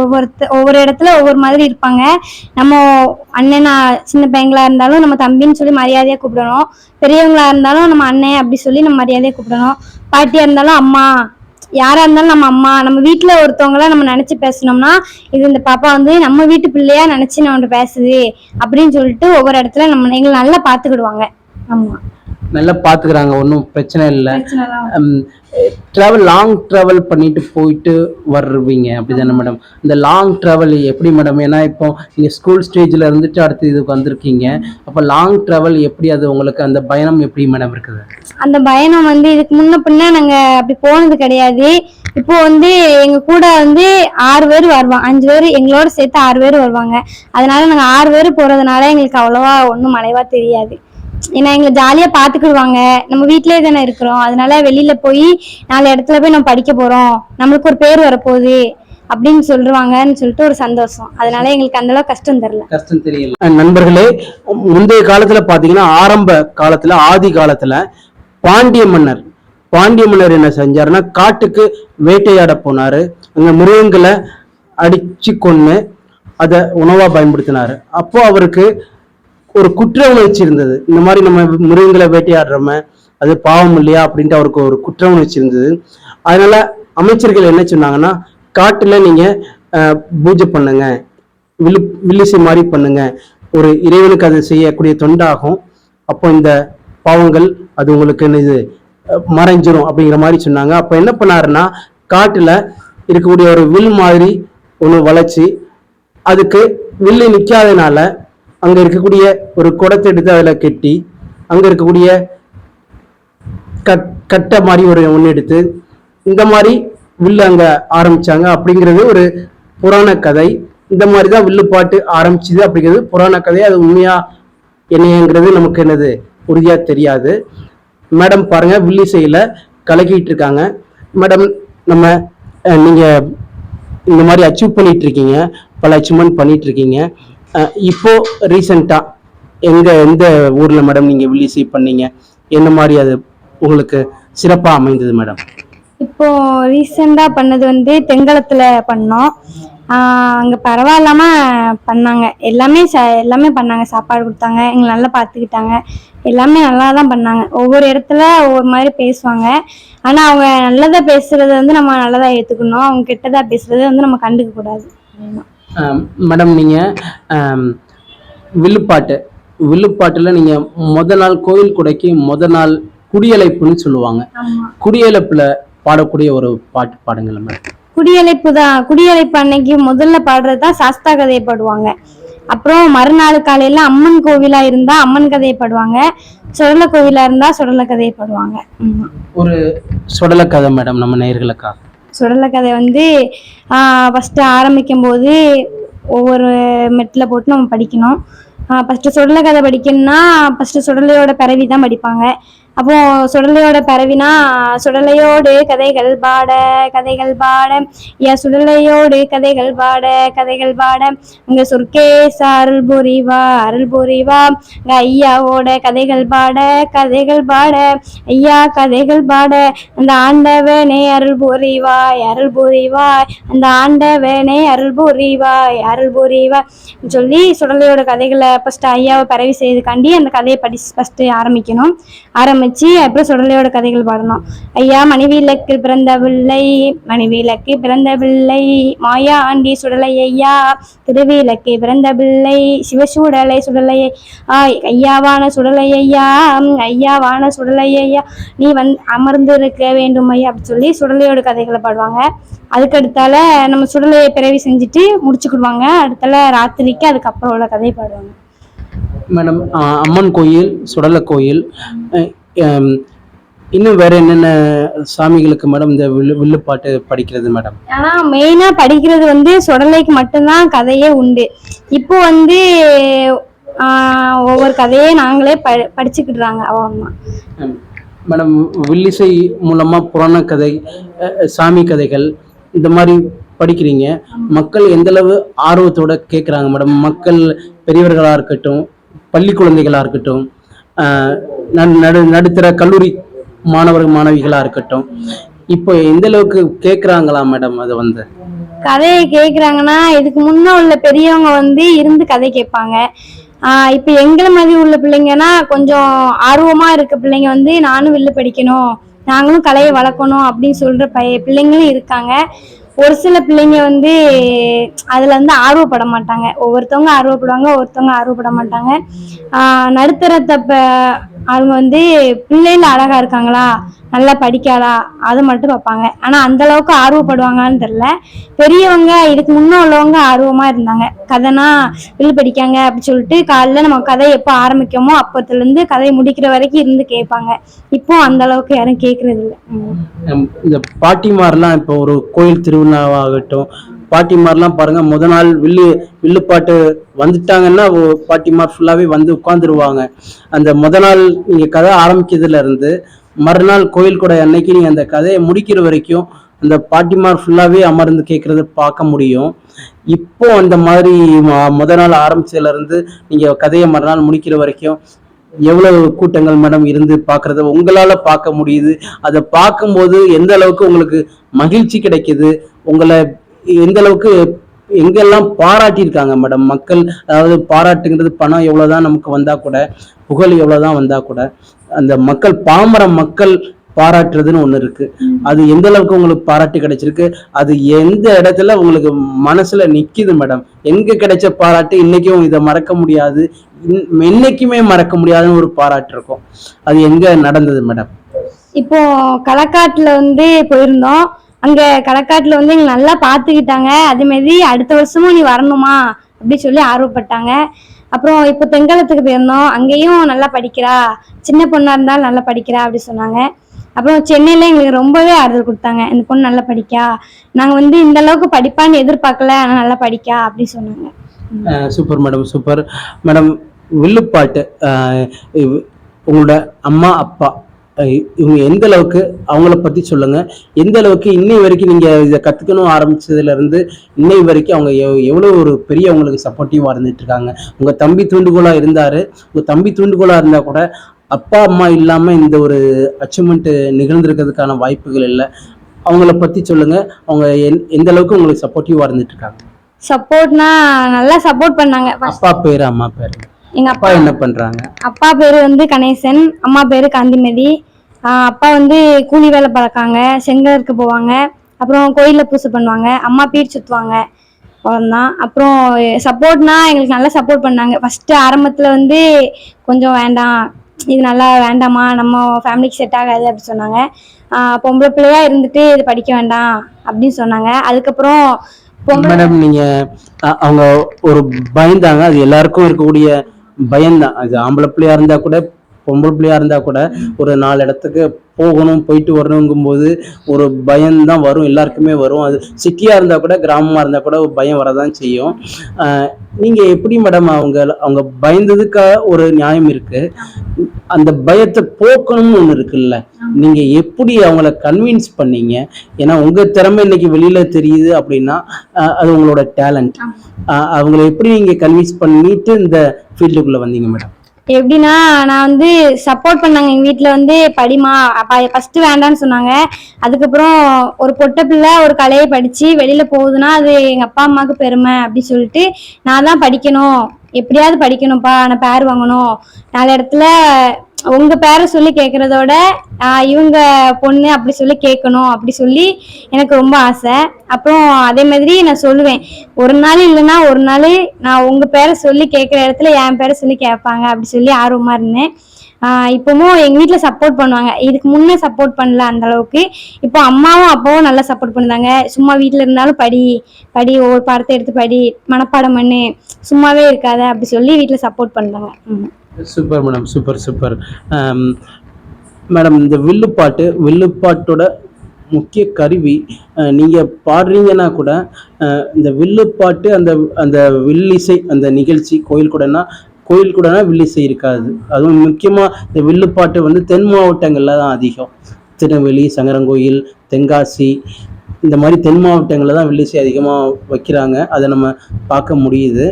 ஒவ்வொரு இடத்துல ஒவ்வொரு மாதிரி இருப்பாங்க. நம்ம அண்ணனா சின்ன பையங்களா இருந்தாலும் நம்ம தம்பின்னு சொல்லி மரியாதையா கூப்பிடணும். பெரியவங்களா இருந்தாலும் நம்ம அண்ணன் அப்படி சொல்லி நம்ம மரியாதையா கூப்பிடணும். பாட்டியா இருந்தாலும் அம்மா, யாரா இருந்தாலும் நம்ம அம்மா. நம்ம வீட்டுல ஒருத்தவங்கள நம்ம நினைச்சு பேசணும்னா இது இந்த பாப்பா வந்து நம்ம வீட்டு பிள்ளையா நினைச்சு நம்ம பேசுது அப்படின்னு சொல்லிட்டு ஒவ்வொரு இடத்துல நம்ம எங்களை நல்லா பாத்துக்கிடுவாங்க. ஆமா, நல்லா பாத்துக்கிறாங்க, ஒன்றும் பிரச்சனை இல்லை. லாங் டிராவல் பண்ணிட்டு போயிட்டு வருவீங்க அப்படிதானே மேடம்? இந்த லாங் டிராவல் எப்படி மேடம்? ஏன்னா இப்போ நீங்க ஸ்கூல் ஸ்டேஜ்ல இருந்துட்டு அடுத்து இதுக்கு வந்திருக்கீங்க. அப்போ லாங் டிராவல் எப்படி, அது உங்களுக்கு அந்த பயணம் எப்படி மேடம் இருக்குது? அந்த பயணம் வந்து இதுக்கு முன்ன பின்ன நாங்க அப்படி போனது கிடையாது. இப்போ வந்து எங்க கூட வந்து 6 பேர் வருவாங்க, 5 பேர் எங்களோட சேர்த்து 6 பேர் வருவாங்க. அதனால நாங்க 6 பேர் போறதுனால எங்களுக்கு அவ்வளவா ஒன்றும் மலைவா தெரியாது. ஏன்னா எங்களை ஜாலியா பாத்துக்கிடுவாங்க. நம்ம வீட்லயே தானே இருக்கிறோம், அதனால வெளியில போய் 4 இடத்துல போய் நம்ம படிக்க போறோம், நம்மளுக்கு ஒரு பேர் வரப்போகுது அப்படின்னு சொல்லுவாங்கன்னு சொல்லிட்டு ஒரு சந்தோஷம். அதனால எங்களுக்கு அந்த அளவுக்கு கஷ்டம் தெரியல. நண்பர்களே, முந்தைய காலத்துல பாத்தீங்கன்னா, ஆரம்ப காலத்துல ஆதி காலத்துல பாண்டிய மன்னர் என்ன செஞ்சாருன்னா, காட்டுக்கு வேட்டையாட போனாரு. அங்க மிருகங்களை அடிச்சு கொன்னு அதை உணவா பயன்படுத்தினாரு. அப்போ அவருக்கு ஒரு குற்ற உணர்ச்சி இருந்தது. இந்த மாதிரி நம்ம மிருகங்களை வேட்டையாடுறோமே, அது பாவம் இல்லையா அப்படின்ட்டு அவருக்கு ஒரு குற்ற உணர்ச்சி இருந்தது. அதனால அமைச்சர்கள் என்ன சொன்னாங்கன்னா, காட்டுல நீங்க பூஜை பண்ணுங்க, வில்லிசை மாதிரி பண்ணுங்க, ஒரு இறைவனுக்கு அது செய்யக்கூடிய தொண்டாகும். அப்போ இந்த பாவங்கள் அது உங்களுக்கு இது மறைஞ்சிரும் அப்படிங்கிற மாதிரி சொன்னாங்க. அப்ப என்ன பண்ணாருன்னா, காட்டுல இருக்கக்கூடிய ஒரு வில் மாதிரி ஒண்ணு வளைச்சு, அதுக்கு வில்லு நிக்காதனால அங்க இருக்கக்கூடிய ஒரு குடத்தை எடுத்து அதுல கெட்டி, அங்க இருக்கக்கூடிய கட்டை மாதிரி ஒரு ஒண்ணு எடுத்து இந்த மாதிரி வில்லு அங்க ஆரம்பிச்சாங்க அப்படிங்கிறது ஒரு புராண கதை. இந்த மாதிரிதான் வில்லுப்பாட்டு ஆரம்பிச்சுது அப்படிங்கிறது புராண கதை. அது உண்மையா என்னங்கிறது நமக்கு என்னது உறுதியா தெரியாது. மேடம் பாருங்க, வில்லிசையில கலக்கிட்டு இருக்காங்க. மேடம், நம்ம நீங்க இந்த மாதிரி அச்சீவ் பண்ணிட்டு இருக்கீங்க, பல அச்சீவ்மெண்ட் பண்ணிட்டு இருக்கீங்க. இப்போ ரீசெண்டா எந்த ஊர்ல மேடம் நீங்க வில்லிசை பண்ணீங்க? என்ன மாதிரி அது உங்களுக்கு சிறப்பா அமைந்தது மேடம்? இப்போ ரீசெண்டா பண்ணது வந்து தெங்களத்துல பண்ணோம். அங்க பரவாயில்லாம பண்ணாங்க. எல்லாமே பண்ணாங்க. சாப்பாடு கொடுத்தாங்க, எங்களை நல்லா பார்த்துக்கிட்டாங்க. எல்லாமே நல்லா தான் பண்ணாங்க. ஒவ்வொரு இடத்துல ஒவ்வொரு மாதிரி பேசுவாங்க. ஆனா அவங்க நல்லதா பேசுறத வந்து நம்ம நல்லதா ஏத்துக்கணும், அவங்க கெட்டதா பேசுறத வந்து நம்ம கண்டுக்க கூடாது. மேடம், நீங்க வில்லுப்பாட்டுல நீங்க நாள் கோயில் கொடைக்கு நாள் குடியலைப்புன்னு சொல்லுவாங்க. குடியலைப்புல பாடக்கூடிய ஒரு பாட்டு பாடுங்களேன் மேடம். குடியலைப்பு அன்னைக்கு முதல்ல பாடுறதுதான் சாஸ்தா கதையை பாடுவாங்க. அப்புறம் மறுநாள் காலையில அம்மன் கோவிலா இருந்தா அம்மன் கதையை பாடுவாங்க, சுடல கோவிலா இருந்தா சுடல கதையை பாடுவாங்க. ஒரு சுடல கதை மேடம் நம்ம நேயர்களுக்காக. சுடல கதை வந்து ஃபர்ஸ்ட் ஆரம்பிக்கும் போது ஒவ்வொரு மெட்ல போட்டு நம்ம படிக்கணும். ஃபர்ஸ்ட் சுடல கதை படிக்கணும்னா ஃபர்ஸ்ட் சுடலையோட பிறவி தான் படிப்பாங்க. அப்போ சுடலையோட பிறவினா, சுடலையோடு கதைகள் பாட சுடலையோடு கதைகள் பாட அங்க சொர்க்கேச அருள் புரிவா அங்க ஐயாவோட கதைகள் பாட ஐயா கதைகள் பாட அந்த ஆண்டவனே அருள் புரிவாய் அந்த ஆண்டவனே அருள் புரிவாய் சொல்லி சுடலையோட கதைகளை ஃபர்ஸ்ட் ஐயாவை பிறவி செய்துக்காண்டி அந்த கதையை ஃபர்ஸ்ட் ஆரம்பிச்சு அப்புறம் சுடலையோட கதைகள் பாடணும். ஐயா மணிவிளக்கு பிறந்த பிள்ளை மாயா ஆண்டி சுடலை ஐயா, திருவிளக்கு பிறந்த பிள்ளை சிவசூடலை சுடலை ஐயாவான சுடலை ஐயா நீ அமர்ந்து இருக்க வேண்டும் ஐயா அப்படி சொல்லி சுடலையோட கதைகளை பாடுவாங்க. அதுக்கடுத்தால நம்ம சுடலையை பிறவி செஞ்சுட்டு முடிச்சுக்கிடுவாங்க. அடுத்தால ராத்திரிக்கு அதுக்கப்புறம் உள்ள கதையை பாடுவாங்க. மேடம், அம்மன் கோயில், சுடலை கோயில், இன்னும் வேற என்னென்ன சாமிகளுக்கு மேடம் இந்த வில்லுப்பாட்டு படிக்கிறது மேடம்? ஆனா மெயினா படிக்கிறது வந்து சுடலைக்கு மட்டும்தான் கதையே உண்டு. இப்போ வந்து ஒவ்வொரு கதையே நாங்களே படிச்சுக்கிடுறாங்க அவ்வளவுதான். மேடம் வில்லிசை மூலமா புராண கதை, சாமி கதைகள் இந்த மாதிரி படிக்கிறீங்க. மக்கள் எந்த அளவு ஆர்வத்தோட கேட்குறாங்க மேடம்? மக்கள் பெரியவர்களா இருக்கட்டும், பள்ளி குழந்தைகளா இருக்கட்டும், நடுத்தர கல்லூரி மாணவர்கள் மாணவிகளா இருக்கட்டும், இப்போ எந்த அளவுக்கு கேட்குறாங்களா மேடம்? அது வந்து கதையை கேட்குறாங்கன்னா இதுக்கு முன்ன உள்ள பெரியவங்க வந்து இருந்து கதை கேட்பாங்க. இப்போ எங்களை மாதிரி உள்ள பிள்ளைங்கன்னா கொஞ்சம் ஆர்வமா இருக்க பிள்ளைங்க வந்து நானும் வில்லு படிக்கணும், நாங்களும் கலையை வளர்க்கணும் அப்படின்னு சொல்ற பிள்ளைங்களும் இருக்காங்க. ஒரு சில பிள்ளைங்க வந்து அதுல இருந்து ஆர்வப்பட மாட்டாங்க. ஒவ்வொருத்தவங்க ஆர்வப்படுவாங்க, ஒவ்வொருத்தவங்க ஆர்வப்பட மாட்டாங்க. நடுத்தரத்தப்ப அவங்க வந்து பிள்ளைல அழகா இருக்காங்களா, நல்லா படிக்காதா, அது மட்டும் பார்ப்பாங்க. ஆனா அந்த அளவுக்கு ஆர்வப்படுவாங்கன்னு தெரியல. பெரியவங்க இதுக்கு முன்ன உள்ளவங்க ஆர்வமா இருந்தாங்க. கதைனா வில்லு படிக்காங்க அப்படின்னு சொல்லிட்டு காலைல நம்ம கதை எப்போ ஆரம்பிக்கமோ அப்பத்துல இருந்து கதையை முடிக்கிற வரைக்கும் இருந்து கேட்பாங்க. இப்போ அந்த அளவுக்கு யாரும் கேட்கறது இல்லை. இந்த பாட்டிமாரெல்லாம் இப்போ ஒரு கோயில் திருவிழாவாகட்டும், பாட்டிமாரெல்லாம் பாருங்க, முத நாள் வில்லுப்பாட்டு வந்துட்டாங்கன்னா பாட்டிமார் ஃபுல்லாவே வந்து உட்காந்துருவாங்க. அந்த முத நாள் நீங்க கதை ஆரம்பிக்கிறதுல இருந்து மறுநாள் கோயில் கூட அன்னைக்கு நீங்க அந்த கதையை முடிக்கிற வரைக்கும் அந்த பாட்டிமார் ஃபுல்லாவே அமர்ந்து கேட்கறத பார்க்க முடியும். இப்போ அந்த மாதிரி முத நாள் ஆரம்பிச்சதுல இருந்து நீங்க கதையை மறுநாள் முடிக்கிற வரைக்கும் எவ்வளவு கூட்டங்கள் மேடம் இருந்து பாக்குறத உங்களால பார்க்க முடியுது? அதை பார்க்கும்போது எந்த அளவுக்கு உங்களுக்கு மகிழ்ச்சி கிடைக்குது? உங்களை எந்த அளவுக்கு எங்கெல்லாம் பாராட்டியிருக்காங்க மேடம் மக்கள்? அதாவது பாராட்டுங்கிறது பணம் எவ்வளவுதான் நமக்கு வந்தா கூட, புகழ் எவ்வளவுதான் வந்தா கூட, அந்த மக்கள் பாமர மக்கள் பாராட்டுறதுன்னு ஒண்ணு இருக்கு. அது எந்த அளவுக்கு உங்களுக்கு பாராட்டு கிடைச்சிருக்கு? அது எந்த இடத்துல உங்களுக்கு மனசுல நிக்குது மேடம்? எங்க கிடைச்ச பாராட்டு இன்னைக்கும் இதை மறக்க முடியாது, என்னைக்குமே மறக்க முடியாதுன்னு ஒரு பாராட்டு இருக்கும். அது எங்க நடந்தது மேடம்? இப்போ களக்காட்டுல வந்து போயிருந்தோம். அங்க களக்காட்டுல வந்து எங்களை நல்லா பாத்துக்கிட்டாங்க. அதே மாதிரி அடுத்த வருஷமும் நீ வரணுமா அப்படி சொல்லி ஆர்வப்பட்டாங்க. அப்புறம் இப்போ தெங்காலத்துக்கு போயிருந்தோம். அங்கேயும் நல்லா படிக்கிறா, சின்ன பொண்ணா இருந்தாலும் நல்லா படிக்கிறா அப்படி சொன்னாங்க. அப்புறம் சென்னையில எங்களுக்கு ரொம்பவே ஆறுதல் கொடுத்தாங்க. இந்த பொண்ணு நல்லா படிக்கா, நாங்க வந்து இந்த அளவுக்கு படிப்பான்னு எதிர்பார்க்கல, ஆனா நல்லா படிக்கா அப்படி சொன்னாங்க. Super madam, super madam. வில்லுப்பாட்டு உங்களோட அம்மா அப்பா இவங்க எந்த அளவுக்கு, அவங்கள பத்தி சொல்லுங்க. எந்த அளவுக்கு இன்னை வரைக்கும் நீங்க இதை கத்துக்கணும் ஆரம்பிச்சதுல இருந்து இன்னை வரைக்கும் அவங்க எவ்வளவு ஒரு பெரிய உங்களுக்கு சப்போர்ட்டிவா இருந்துட்டு இருக்காங்க? உங்க தம்பி தூண்டுகோலா இருந்தாரு. உங்க தம்பி தூண்டுகோலா இருந்தா கூட அப்பா அம்மா இல்லாம இந்த ஒரு அச்சீவ்மெண்ட் நிகழ்ந்திருக்கிறதுக்கான வாய்ப்புகள் இல்லை. அவங்கள பத்தி சொல்லுங்க. அவங்க எந்த அளவுக்கு உங்களுக்கு சப்போர்ட்டிவா இருந்துட்டு இருக்காங்க? சப்போர்ட்னா நல்லா சப்போர்ட் பண்ணாங்க. அப்பா பேரு, அம்மா பேரு? எங்க அப்பா என்ன பண்றாங்க? அப்பா பேரு வந்து கணேசன், அம்மா பேரு காந்திமதி. அப்பா வந்து கூலி வேலை பார்க்காங்க, செங்கருக்கு போவாங்க, அப்புறம் கோயில்ல பூசை பண்ணுவாங்க, அம்மா பீர் சுத்துவாங்க, அவ்வளோதான். அப்புறம் சப்போர்ட்னா எங்களுக்கு நல்லா சப்போர்ட் பண்ணாங்க. ஃபர்ஸ்ட் ஆரம்பத்துல வந்து கொஞ்சம் வேண்டாம், இது நல்லா வேண்டாமா, நம்ம ஃபேமிலிக்கு செட் ஆகாது அப்படி சொன்னாங்க. பொம்பளை பிள்ளையா இருந்துட்டு இது படிக்க வேண்டாம் அப்படின்னு சொன்னாங்க. அதுக்கப்புறம் மேடம் நீங்க அவங்க ஒரு பயந்தாங்க, அது எல்லாருக்கும் இருக்கக்கூடிய பயம்தான். அது ஆம்பளை பிள்ளையா இருந்தா கூட, பொம்பளை பிள்ளையா இருந்தா கூட ஒரு 4 இடத்துக்கு போகணும், போயிட்டு வரணுங்கும் போது ஒரு பயம்தான் வரும், எல்லாருக்குமே வரும். அது சிட்டியா இருந்தா கூட, கிராமமா இருந்தா கூட ஒரு பயம் வரதான் செய்யும். நீங்க எப்படி மேடம் அவங்க பயந்ததுக்காக ஒரு நியாயம் இருக்கு, அந்த பயத்தை போக்கணும்னு ஒண்ணு இருக்குல்ல, நீங்க எப்படி அவங்கள கன்வின்ஸ் பண்ணீங்க? ஏன்னா உங்க திறமை இன்னைக்கு வெளியில தெரியுது அப்படின்னா அது உங்களோட டேலண்ட். அவங்கள எப்படி நீங்க கன்வின்ஸ் பண்ணிட்டு இந்த ஃபீல்டுக்குள்ள வந்தீங்க மேடம்? எப்படின்னா நான் வந்து சப்போர்ட் பண்ணாங்க. எங்க வீட்டுல வந்து படிமா ஃபர்ஸ்ட் வேண்டான்னு சொன்னாங்க. அதுக்கப்புறம் ஒரு பொட்டை பிள்ளை ஒரு கலையை படிச்சு வெளியில போகுதுன்னா அது எங்க அப்பா அம்மாவுக்கு பெருமை அப்படி சொல்லிட்டு நான் தான் படிக்கணும், எப்படியாவது படிக்கணும்ப்பா, நான் பேர் வாங்கணும், 4 இடத்துல உங்க பேரை சொல்லி கேட்கறதோட இவங்க பொண்ணு அப்படி சொல்லி கேட்கணும் அப்படி சொல்லி எனக்கு ரொம்ப ஆசை. அப்புறம் அதே மாதிரி நான் சொல்லுவேன், ஒரு நாள் இல்லைன்னா ஒரு நாள் நான் உங்க பேரை சொல்லி கேட்குற இடத்துல என் பேரை சொல்லி கேட்பாங்க அப்படி சொல்லி ஆர்வமா இருந்தேன். இப்பவும் எங்க வீட்டுல சப்போர்ட் பண்ணுவாங்க. இதுக்கு முன்னே சப்போர்ட் பண்ணல அந்த அளவுக்கு. இப்போ அம்மாவும் அப்பாவும் நல்லா சப்போர்ட் பண்ணுறாங்க. சும்மா வீட்டுல இருந்தாலும் படி படி, ஒவ்வொரு பாடத்தை எடுத்து படி, மனப்பாடம் பண்ணு, சும்மாவே இருக்காத அப்படி சொல்லி வீட்டுல சப்போர்ட் பண்றாங்க. Super madam, super super. Madam இந்த வில்லுப்பாட்டோட முக்கிய கருவி, நீங்க பாடுறீங்கன்னா கூட இந்த வில்லுப்பாட்டு அந்த அந்த வில்லிசை அந்த நிகழ்ச்சி கோயில் கூடனா வில்லிசை இருக்காது. அதுவும் முக்கியமா இந்த வில்லுப்பாட்டு வந்து தென் மாவட்டங்கள்ல தான் அதிகம். திருநெல்வேலி, சங்கரங்கோயில், தென்காசி இந்த மாதிரி தென் மாவட்டங்களில் தான் வில்லிசை அதிகமாக வைக்கிறாங்க. அதை நம்ம பார்க்க முடியுது.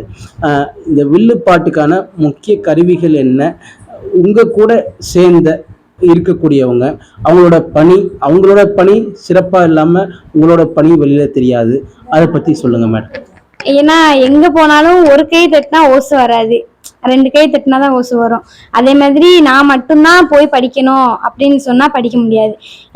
இந்த வில்லுப்பாட்டுக்கான முக்கிய கருவிகள் என்ன? உங்கள் கூட சேர்ந்த இருக்கக்கூடியவங்க அவங்களோட பணி சிறப்பாக இல்லாமல் உங்களோட பணி வெளியில் தெரியாது. அதை பற்றி சொல்லுங்கள் மேடம். ஏன்னா எங்க போனாலும் ஒரு கை தட்டினா ஓசை வராது, 2 கை தட்டினாதான் ஓசை வரும். அதே மாதிரி நான் மட்டும்தான் போய் படிக்கணும் அப்படின்னு சொன்னா படிக்க முடியாது.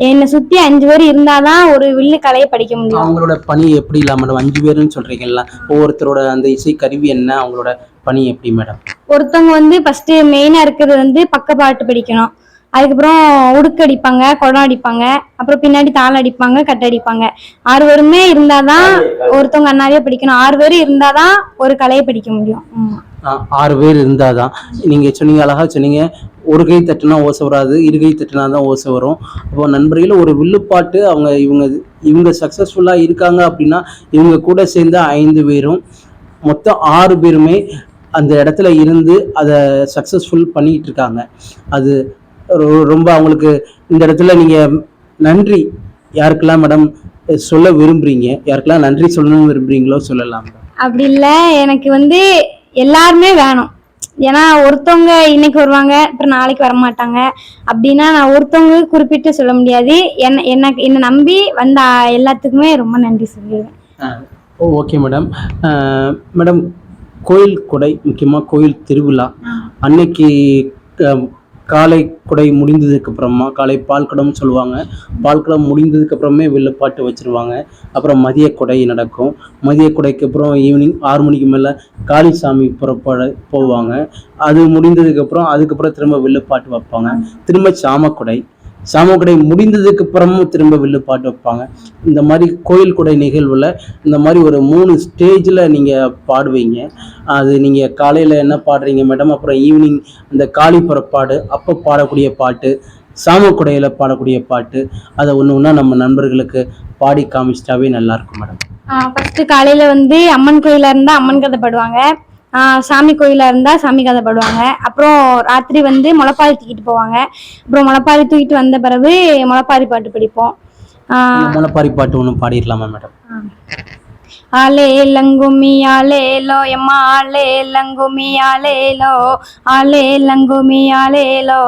என்னை சுத்தி 5 பேர் இருந்தாதான் ஒரு வில்லு கலையை படிக்க முடியும். அவங்களோட பணி எப்படி இல்லாம மேடம்? 5 பேருன்னு சொல்றீங்களா? ஒவ்வொருத்தரோட அந்த இசை கருவி என்ன, அவங்களோட பணி எப்படி மேடம்? ஒருத்தவங்க வந்து ஃபர்ஸ்ட் மெயினா இருக்கிறது வந்து பக்கப்பாட்டு படிக்கணும். அதுக்கப்புறம் உடுக்கு அடிப்பாங்க, குடம் அடிப்பாங்க, அப்புறம் பின்னாடி தாளம் அடிப்பாங்க, கட்டை அடிப்பாங்க. 6 பேருமே இருந்தாதான் ஒருத்தவங்க அண்ணாவே படிக்கணும். 6 பேர் இருந்தாதான் ஒரு கலையை படிக்க முடியும். 6 பேர் இருந்தாதான். நீங்க சொன்னீங்க, அழகா சொன்னீங்க, ஒரு கை தட்டுனா ஓசை வராது, 2 கை தட்டுனா தான் ஓசை வரும். அப்போ நண்பர்களே, ஒரு வில்லுப்பாட்டு இவங்க சக்சஸ்ஃபுல்லா இருக்காங்க அப்படின்னா இவங்க கூட சேர்ந்த 5 பேரும் மொத்தம் 6 பேருமே அந்த இடத்துல இருந்து அதை சக்சஸ்ஃபுல் பண்ணிட்டு இருக்காங்க. அது ரொம்ப அவங்களுக்கு இந்த இடத்துல நீங்க நன்றி யாருக்கெல்லாம் மேடம் சொல்ல விரும்புறீங்க? யாருக்கெல்லாம் நன்றி சொல்லணும்னு விரும்புறீங்களோ சொல்லலாம். அப்படி இல்லை, எனக்கு வந்து எல்லாருமே வேணும். ஏன்னா ஒருத்தவங்க இன்னைக்கு வருவாங்க, அப்புறம் நாளைக்கு வரமாட்டாங்க. அப்படின்னா நான் ஒருத்தவங்க குறிப்பிட்டு சொல்ல முடியாது. என்னை நம்பி வந்த எல்லாத்துக்குமே ரொம்ப நன்றி சொல்லிடுவேன். Okay madam. மேடம், கோயில் கொடை, முக்கியமாக கோயில் திருவிழா அன்னைக்கு காலை கொடை முடிந்ததுக்கு அப்புறமா, காலை பால் குடம்னு சொல்லுவாங்க, பால் குடம் முடிந்ததுக்கு அப்புறமே வில்லுப்பாட்டு வச்சிருவாங்க. அப்புறம் மதிய கொடை நடக்கும். மதிய கொடைக்கு அப்புறம் ஈவினிங் 6 மணிக்கு மேலே காளிசாமி புறப்பட போவாங்க. அது முடிந்ததுக்கு அப்புறம் அதுக்கப்புறம் திரும்ப வில்லுப்பாட்டு வைப்பாங்க. திரும்ப சாமக்கொடை முடிந்ததுக்கு அப்புறமும் திரும்ப வில்லுப்பாட்டு வைப்பாங்க. இந்த மாதிரி கோயில் கொடை நிகழ்வுல இந்த மாதிரி ஒரு 3 ஸ்டேஜில் நீங்கள் பாடுவீங்க. அது நீங்கள் காலையில் என்ன பாடுறீங்க மேடம், அப்புறம் ஈவினிங் அந்த காளி புறப்பாடு அப்போ பாடக்கூடிய பாட்டு, சாமக்கொடையில் பாடக்கூடிய பாட்டு, அதை ஒன்று நம்ம நண்பர்களுக்கு பாடி காமிச்சிட்டாவே நல்லாயிருக்கும் மேடம். ஃபர்ஸ்ட் காலையில் வந்து அம்மன் கோயிலாக இருந்தால் அம்மன் கதை பாடுவாங்க, சாமி கோயிலா இருந்தா சாமி கதை பாடுவாங்க. அப்புறம் ராத்திரி வந்து முளைப்பாரி தூக்கிட்டு போவாங்க. அப்புறம் முளைப்பாரி தூக்கிட்டு வந்த பிறகு முளைப்பாரி பாட்டு படிப்போம். முளைப்பாரி பாட்டு ஒன்று பாடிடலாமா மேடம்? ஆலேலங்குமி ஆலேலோ எம்மா ஆலேலங்குமி ஆலேலோ ஆலேலங்குமி ஆலேலோ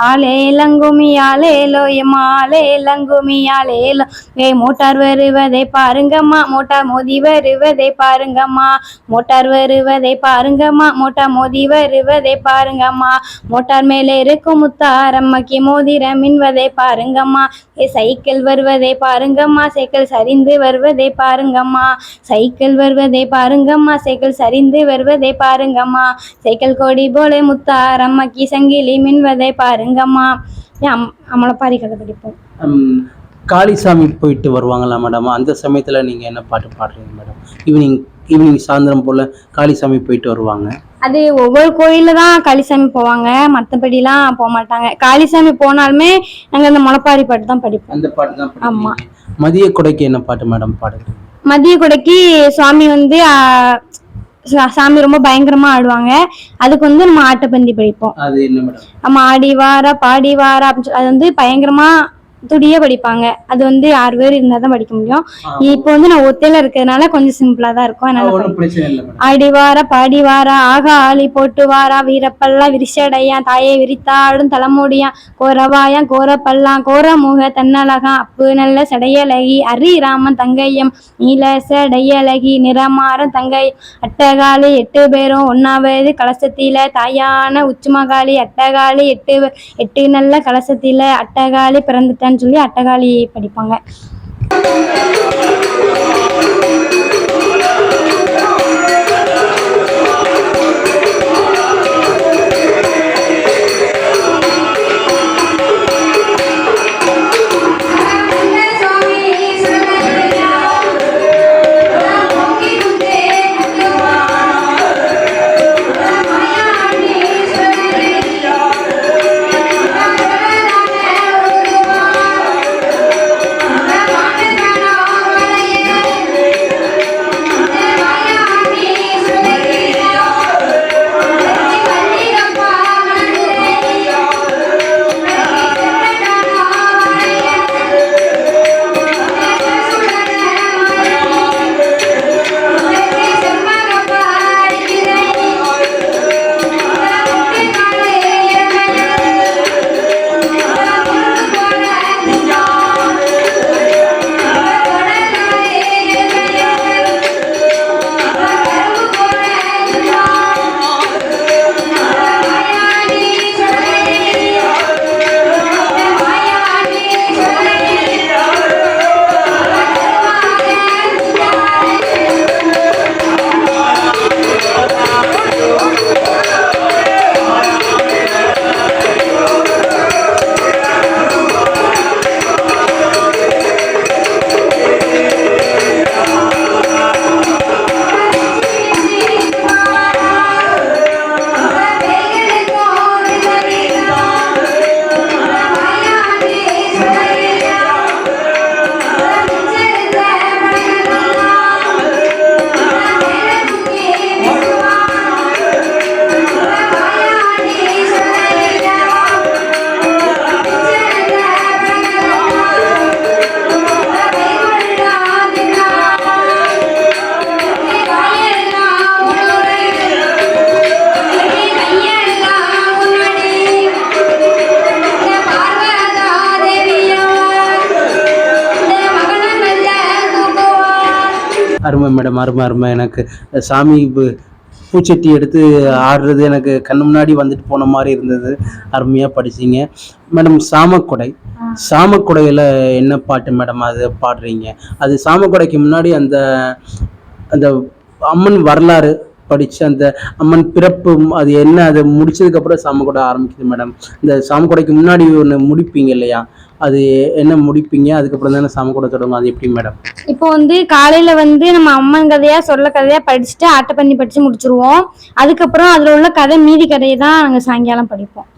ஆலேலங்குமி ஆலேலோ எம்மா ஆலேலங்குமி ஆலேலோ. மோட்டார் வருவதை பாருங்கம்மா, மோட்டார் மோதி வருவதை பாருங்கம்மா, மோட்டார் வருவதை பாருங்கம்மா, மோட்டார் மோதி வருவதை பாருங்கம்மா, மோட்டார் மேலே இருக்கும் முத்தாரம்மாக்கி மோதிரம் மின்வதை பாருங்கம்மா, சைக்கிள் வருவதை பாருங்கம்மா, சைக்கிள் சரிந்து வருவதை பாருங்கம்மா, சைக்கிள் வருவதை பாருங்கம்மா, சைக்கிள் சரிந்து வருவதை பாருங்கம்மா, சைக்கிள் கொடி போல முத்தாரம்மாக்கி சங்கிலி மின்வதை பாருங்கம்மா. அமலப்பாரி கதை படிப்போம். காளிசாமி போயிட்டு வருவாங்களா மேடம்? அந்த சமயத்துல நீங்க என்ன பாட்டு பாடுறீங்க மேடம்? ஈவினிங் சாயந்தரம் போல காளிசாமி போயிட்டு வருவாங்க. அது ஒவ்வொரு கோயில்ல தான் காளிசாமி போவாங்க, மற்றபடிலாம் போக மாட்டாங்க. காளிசாமி போனாலுமே நாங்க அந்த முளைப்பாரி பாட்டு தான் படிப்போம். அந்த பாட்டு தான். ஆமா. மதிய கொடைக்கு என்ன பாட்டு மேடம் பாடுறீங்க? மதிய கொடைக்கு சுவாமி வந்து சாமி ரொம்ப பயங்கரமா ஆடுவாங்க. அதுக்கு வந்து நம்ம ஆட்டப்பந்தி படிப்போம். அது என்ன மேடம்? நம்ம ஆடி வாரா பாடி வாரா அப்படின்னு அது வந்து பயங்கரமா துடியா படிப்பாங்க. அது வந்து 6 பேர் இருந்தா தான் படிக்க முடியும். இப்போ வந்து நான் ஒத்தையில இருக்கிறதுனால கொஞ்சம் சிம்பிளா தான் இருக்கும். ஆடி வாரா பாடி வாரா ஆகா ஆளி போட்டு வாரா வீரப்பல்லா விரிசடையா தாயை விரித்தாடும் தலைமுடியா கோரவாயா கோரப்பல்லாம் கோரமுக தன்னழகா அப்பு நல்ல சடையழகி அரிராமன் தங்கையம் நீல சடையழகி நிறமாறம் தங்கை அட்டகாளி 8 பேரும் 1வது கலசத்தில தாயான உச்சுமகாளி அட்டகாளி 8 நல்ல கலசத்தில அட்டகாளி பிறந்துட்டான்னு சொல்லி அட்டகாளி படிப்பாங்க. அருமை மேடம், அருமை அருமை. எனக்கு சாமி பூச்சட்டி எடுத்து ஆடுறது எனக்கு கண்ணு முன்னாடி வந்துட்டு போன மாதிரி இருந்தது. அருமையாக படிச்சீங்க மேடம். சாமக்கொடை, சாமக்கொடையில் என்ன பாட்டு மேடம் அது பாடுறீங்க? அது சாமக்கொடைக்கு முன்னாடி அந்த அந்த அம்மன் வரலாறு படிச்சு அந்த அம்மன் பிறப்பு அது என்ன, அதை முடிச்சதுக்கு அப்புறம் சாமக்கொடை ஆரம்பிக்குது மேடம். இந்த சாமக்கொடைக்கு முன்னாடி ஒன்று முடிப்பீங்க இல்லையா, அது என்ன முடிப்பீங்க? அதுக்கப்புறம் தானே சாமக்கொடை தொடங்கும். அது எப்படி மேடம்? இப்போ காலையில நம்ம அம்மன் கதையா சொல்ல கதையா படிச்சுட்டு ஆட்டப்பண்ணி படிச்சு முடிச்சிருவோம். அதுக்கப்புறம் அதுல உள்ள கதை மீதி கதையை தான் நாங்க சாயங்காலம் படிப்போம்.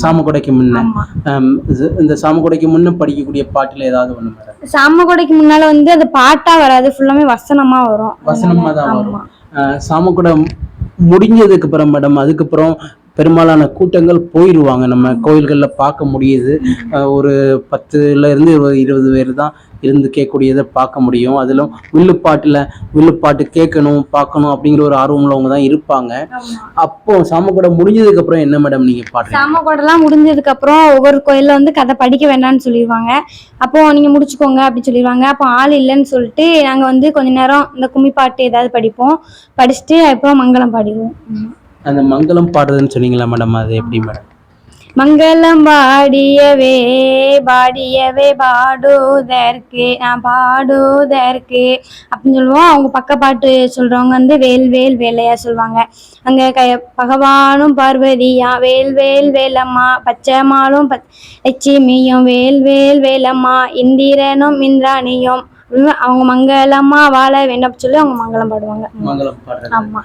சாமக்கொடைக்கு முன்ன இந்த சாமக்கொடைக்கு முன்ன படிக்கக்கூடிய பாட்டுல ஏதாவது ஒண்ணு மேடம்? சாமக்கொடைக்கு முன்னால அது பாட்டா வராது, ஃபுல்லாமே வசனமா வரும். வசனமா தான் வரும். சாமக்கொடை முடிஞ்சதுக்கு அப்புறம் மேடம், அதுக்கப்புறம் பெரும்பாலான கூட்டங்கள் போயிடுவாங்க. நம்ம கோயில்களில் பார்க்க முடியுது. ஒரு 10லேருந்து 20 பேர் தான் இருந்து கேட்கக்கூடியதை பார்க்க முடியும். அதிலும் வில்லுப்பாட்டு கேட்கணும் பார்க்கணும் அப்படிங்கிற ஒரு ஆர்வம் உள்ளவங்க தான் இருப்பாங்க. அப்போ சாமக்கொடை முடிஞ்சதுக்கு அப்புறம் என்ன மேடம் நீங்க பாடுறீங்க? சாமக்கொடைலாம் முடிஞ்சதுக்கு அப்புறம் ஒவ்வொரு கோயில்ல கதை படிக்க வேண்டாம்னு சொல்லிடுவாங்க. அப்போ நீங்க முடிச்சுக்கோங்க அப்படி சொல்லிடுவாங்க. அப்போ ஆள் இல்லைன்னு சொல்லிட்டு நாங்க கொஞ்ச நேரம் இந்த கும்மி பாட்டு ஏதாவது படிப்போம். படிச்சுட்டு அப்புறம் மங்களம் பாடிடுவோம். அந்த மங்களம் பாடுறதுன்னு சொன்னீங்களா மேடம், அது எப்படி மேடம்? மங்களம் பாடியவே பாடியவே பாடுவதற்கு நான் பாடுவதற்கு அப்படின்னு சொல்லுவோம். அவங்க பக்க பாட்டு சொல்றவங்க வேல் வேல் வேலையா சொல்லுவாங்க. அங்க பகவானும் பார்வதியா வேல் வேல் வேலம்மா, பச்சைமாலும் லட்சுமியும் வேல் வேல் வேலம்மா, இந்திரனும் இந்திராணியும் அவங்க மங்களம்மா வாழ வேண்டும் சொல்லி அவங்க மங்களம் பாடுவாங்க. மங்களம் பாடுறது. ஆமா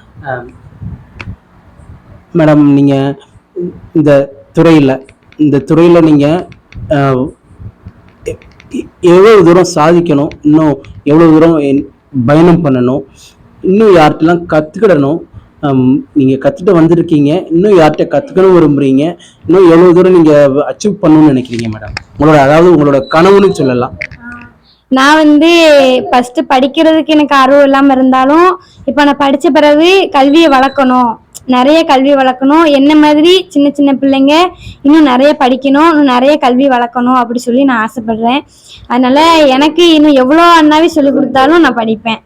மேடம், நீங்க இந்த துறையில நீங்க எவ்வளவு தூரம் சாதிக்கணும், இன்னும் எவ்வளவு தூரம் பயணம் பண்ணணும், இன்னும் யார்கிட்டலாம் கத்துக்கிடணும், நீங்க கத்துட்டு வந்திருக்கீங்க, இன்னும் யார்கிட்ட கத்துக்கணும் விரும்புறீங்க, இன்னும் எவ்வளவு தூரம் நீங்க அச்சீவ் பண்ணணும்னு நினைக்கிறீங்க மேடம்? உங்களோட கனவுன்னு சொல்லலாம். நான் ஃபர்ஸ்ட் படிக்கிறதுக்கு எனக்கு ஆர்வம் இல்லாம இருந்தாலும் இப்ப நான் படிச்ச பிறகு கல்வியை வளர்க்கணும், நிறைய கல்வி வளர்க்கணும், என்ன மாதிரி சின்ன சின்ன பிள்ளைங்க இன்னும் நிறைய படிக்கணும், இன்னும் நிறைய கல்வி வளர்க்கணும் அப்படி சொல்லி நான் ஆசைப்படுறேன். அதனால எனக்கு இன்னும் எவ்வளோ அண்ணாவே சொல்லி கொடுத்தாலும் நான் படிப்பேன்.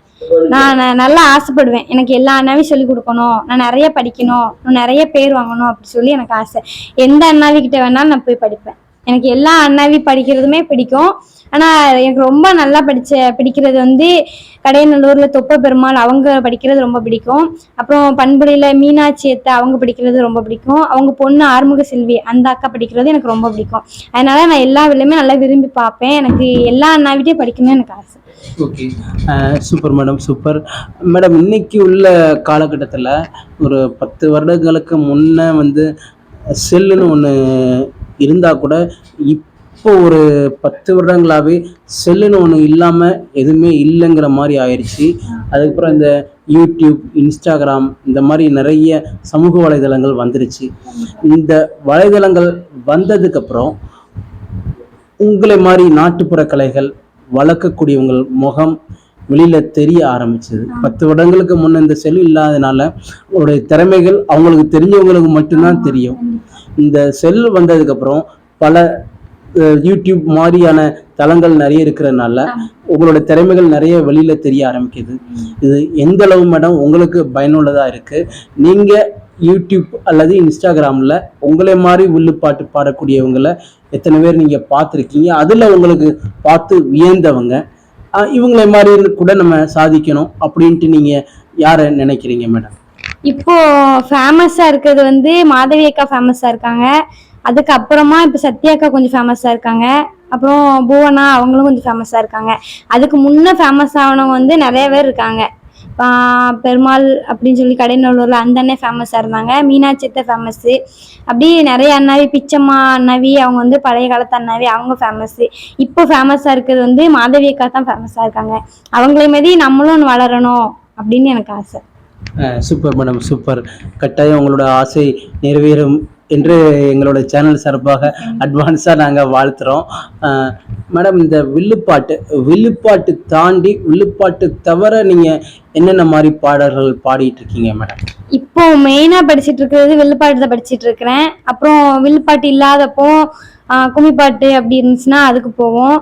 நான் நல்லா ஆசைப்படுவேன். எனக்கு எல்லா அண்ணாவையும் சொல்லி கொடுக்கணும், நான் நிறைய படிக்கணும், இன்னும் நிறைய பேர் வாங்கணும் அப்படி சொல்லி எனக்கு ஆசை. எந்த அண்ணாவிக்கிட்ட வேணாலும் நான் போய் படிப்பேன். எனக்கு எல்லா அண்ணாவி படிக்கிறதுமே பிடிக்கும். ஆனால் எனக்கு ரொம்ப நல்லா பிடிக்கிறது கடையநல்லூர்ல தொப்ப பெருமாள் அவங்க படிக்கிறது ரொம்ப பிடிக்கும். அப்புறம் பண்புடையில மீனாட்சி அத்தை அவங்க படிக்கிறது ரொம்ப பிடிக்கும். அவங்க பொண்ணு ஆறுமுக செல்வி அந்த அக்கா படிக்கிறது எனக்கு ரொம்ப பிடிக்கும். அதனால நான் எல்லா வேலையுமே நல்லா விரும்பி பார்ப்பேன். எனக்கு எல்லா அண்ணாவிட்டையும் படிக்கணும்னு எனக்கு ஆசை. Okay, super madam, super madam. இன்னைக்கு உள்ள காலகட்டத்தில் ஒரு 10 வருடங்களுக்கு முன்ன செல்லுன்னு ஒன்று இருந்தால் கூட இப்போ ஒரு 10 வருடங்களாகவே செல்லுன்னு ஒன்று இல்லாமல் எதுவுமே இல்லைங்கிற மாதிரி ஆயிடுச்சு. அதுக்கப்புறம் இந்த யூடியூப், இன்ஸ்டாகிராம் இந்த மாதிரி நிறைய சமூக வலைதளங்கள் வந்துருச்சு. இந்த வலைதளங்கள் வந்ததுக்கப்புறம் உங்களை மாதிரி நாட்டுப்புற கலைகள் வளர்க்கக்கூடியவங்கள் முகம் வெளியில் தெரிய ஆரம்பிச்சது. 10 வருடங்களுக்கு முன்ன இந்த செல் இல்லாதனால அவருடைய திறமைகள் அவங்களுக்கு தெரிஞ்சவங்களுக்கு மட்டும்தான் தெரியும். இந்த செல் வந்ததுக்கப்புறம் பல யூடியூப் மாதிரியான தளங்கள் நிறைய இருக்கிறதுனால உங்களோட திறமைகள் நிறைய வெளியில தெரிய ஆரம்பிக்குது. இது எந்த அளவு மேடம் உங்களுக்கு பயனுள்ளதா இருக்கு? நீங்க யூடியூப் அல்லது இன்ஸ்டாகிராம்ல உங்களை மாதிரி வில்லுப்பாட்டு பாடக்கூடியவங்களை எத்தனை பேர் நீங்க பார்த்துருக்கீங்க? அதுல உங்களுக்கு பார்த்து வியந்தவங்க இவங்களை மாதிரி கூட நம்ம சாதிக்கணும் அப்படின்ட்டு நீங்க யாரை நினைக்கிறீங்க மேடம்? இப்போ ஃபேமஸா இருக்கிறது மாதவி அக்கா ஃபேமஸா இருக்காங்க. அதுக்கப்புறமா இப்போ சத்யாக்கா கொஞ்சம் ஃபேமஸாக இருக்காங்க. அப்புறம் புவனா அவங்களும் கொஞ்சம் ஃபேமஸாக இருக்காங்க. அதுக்கு முன்னே ஃபேமஸ் ஆனவங்க நிறைய பேர் இருக்காங்க. பெருமாள் அப்படின்னு சொல்லி கடைநல்லூரில் அந்த அண்ணே ஃபேமஸாக இருந்தாங்க. மீனாட்சியத்தை ஃபேமஸ்ஸு. அப்படி நிறைய அண்ணாவி, பிச்சம்மா அண்ணாவி அவங்க பழைய காலத்து அண்ணாவி அவங்க ஃபேமஸ்ஸு. இப்போ ஃபேமஸாக இருக்கிறது மாதவி அக்கா தான் ஃபேமஸாக இருக்காங்க. அவங்களே மாதிரி நம்மளும் வளரணும் அப்படின்னு எனக்கு ஆசை. Super madam, super. கட்டாயம் உங்களோட ஆசை நிறைவேறும் என்று எங்களோட சேனல் சார்பாக அட்வான்ஸாக நாங்கள் வாழ்த்துறோம். மேடம், இந்த வில்லுப்பாட்டு தாண்டி வில்லுப்பாட்டு தவிர நீங்கள் என்னென்ன மாதிரி பாடல்கள் பாடிட்டு இருக்கீங்க மேடம்? இப்போ மெயினாக படிச்சுட்டு இருக்கிறது வில்லுப்பாட்டு தான் படிச்சுட்டு இருக்கிறேன். அப்புறம் வில்லுப்பாட்டு இல்லாதப்போ கும்மிப்பாட்டு அப்படி இருந்துச்சுன்னா அதுக்கு போவோம்.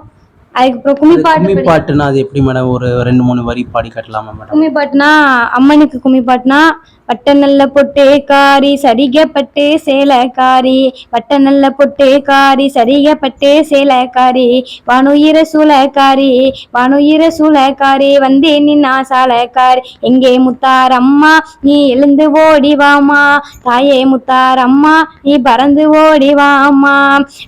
அதுக்கப்புறம் கும்மி கும்மி பாட்டு. பாட்டுனா அது எப்படி மேடம்? ஒரு 2-3 வரி பாடி காட்டலாமா மேடம்? கும்மி பாட்டுனா அம்மனுக்கு கும்மி பாட்டுனா பட்ட நல்ல பொட்டே காரி சரிக பட்டே சேலக்காரி, பட்ட நல்ல பொட்டே காரி சரிக பட்டே சேலக்காரி, வானுயிர சூலக்காரி வானுயிர சூலக்காரி வந்தே நின்னா சாலக்காரி, எங்கே முத்தாரம்மா நீ எழுந்து ஓடிவாமா, தாயே முத்தாரம்மா நீ பறந்து ஓடிவாமா,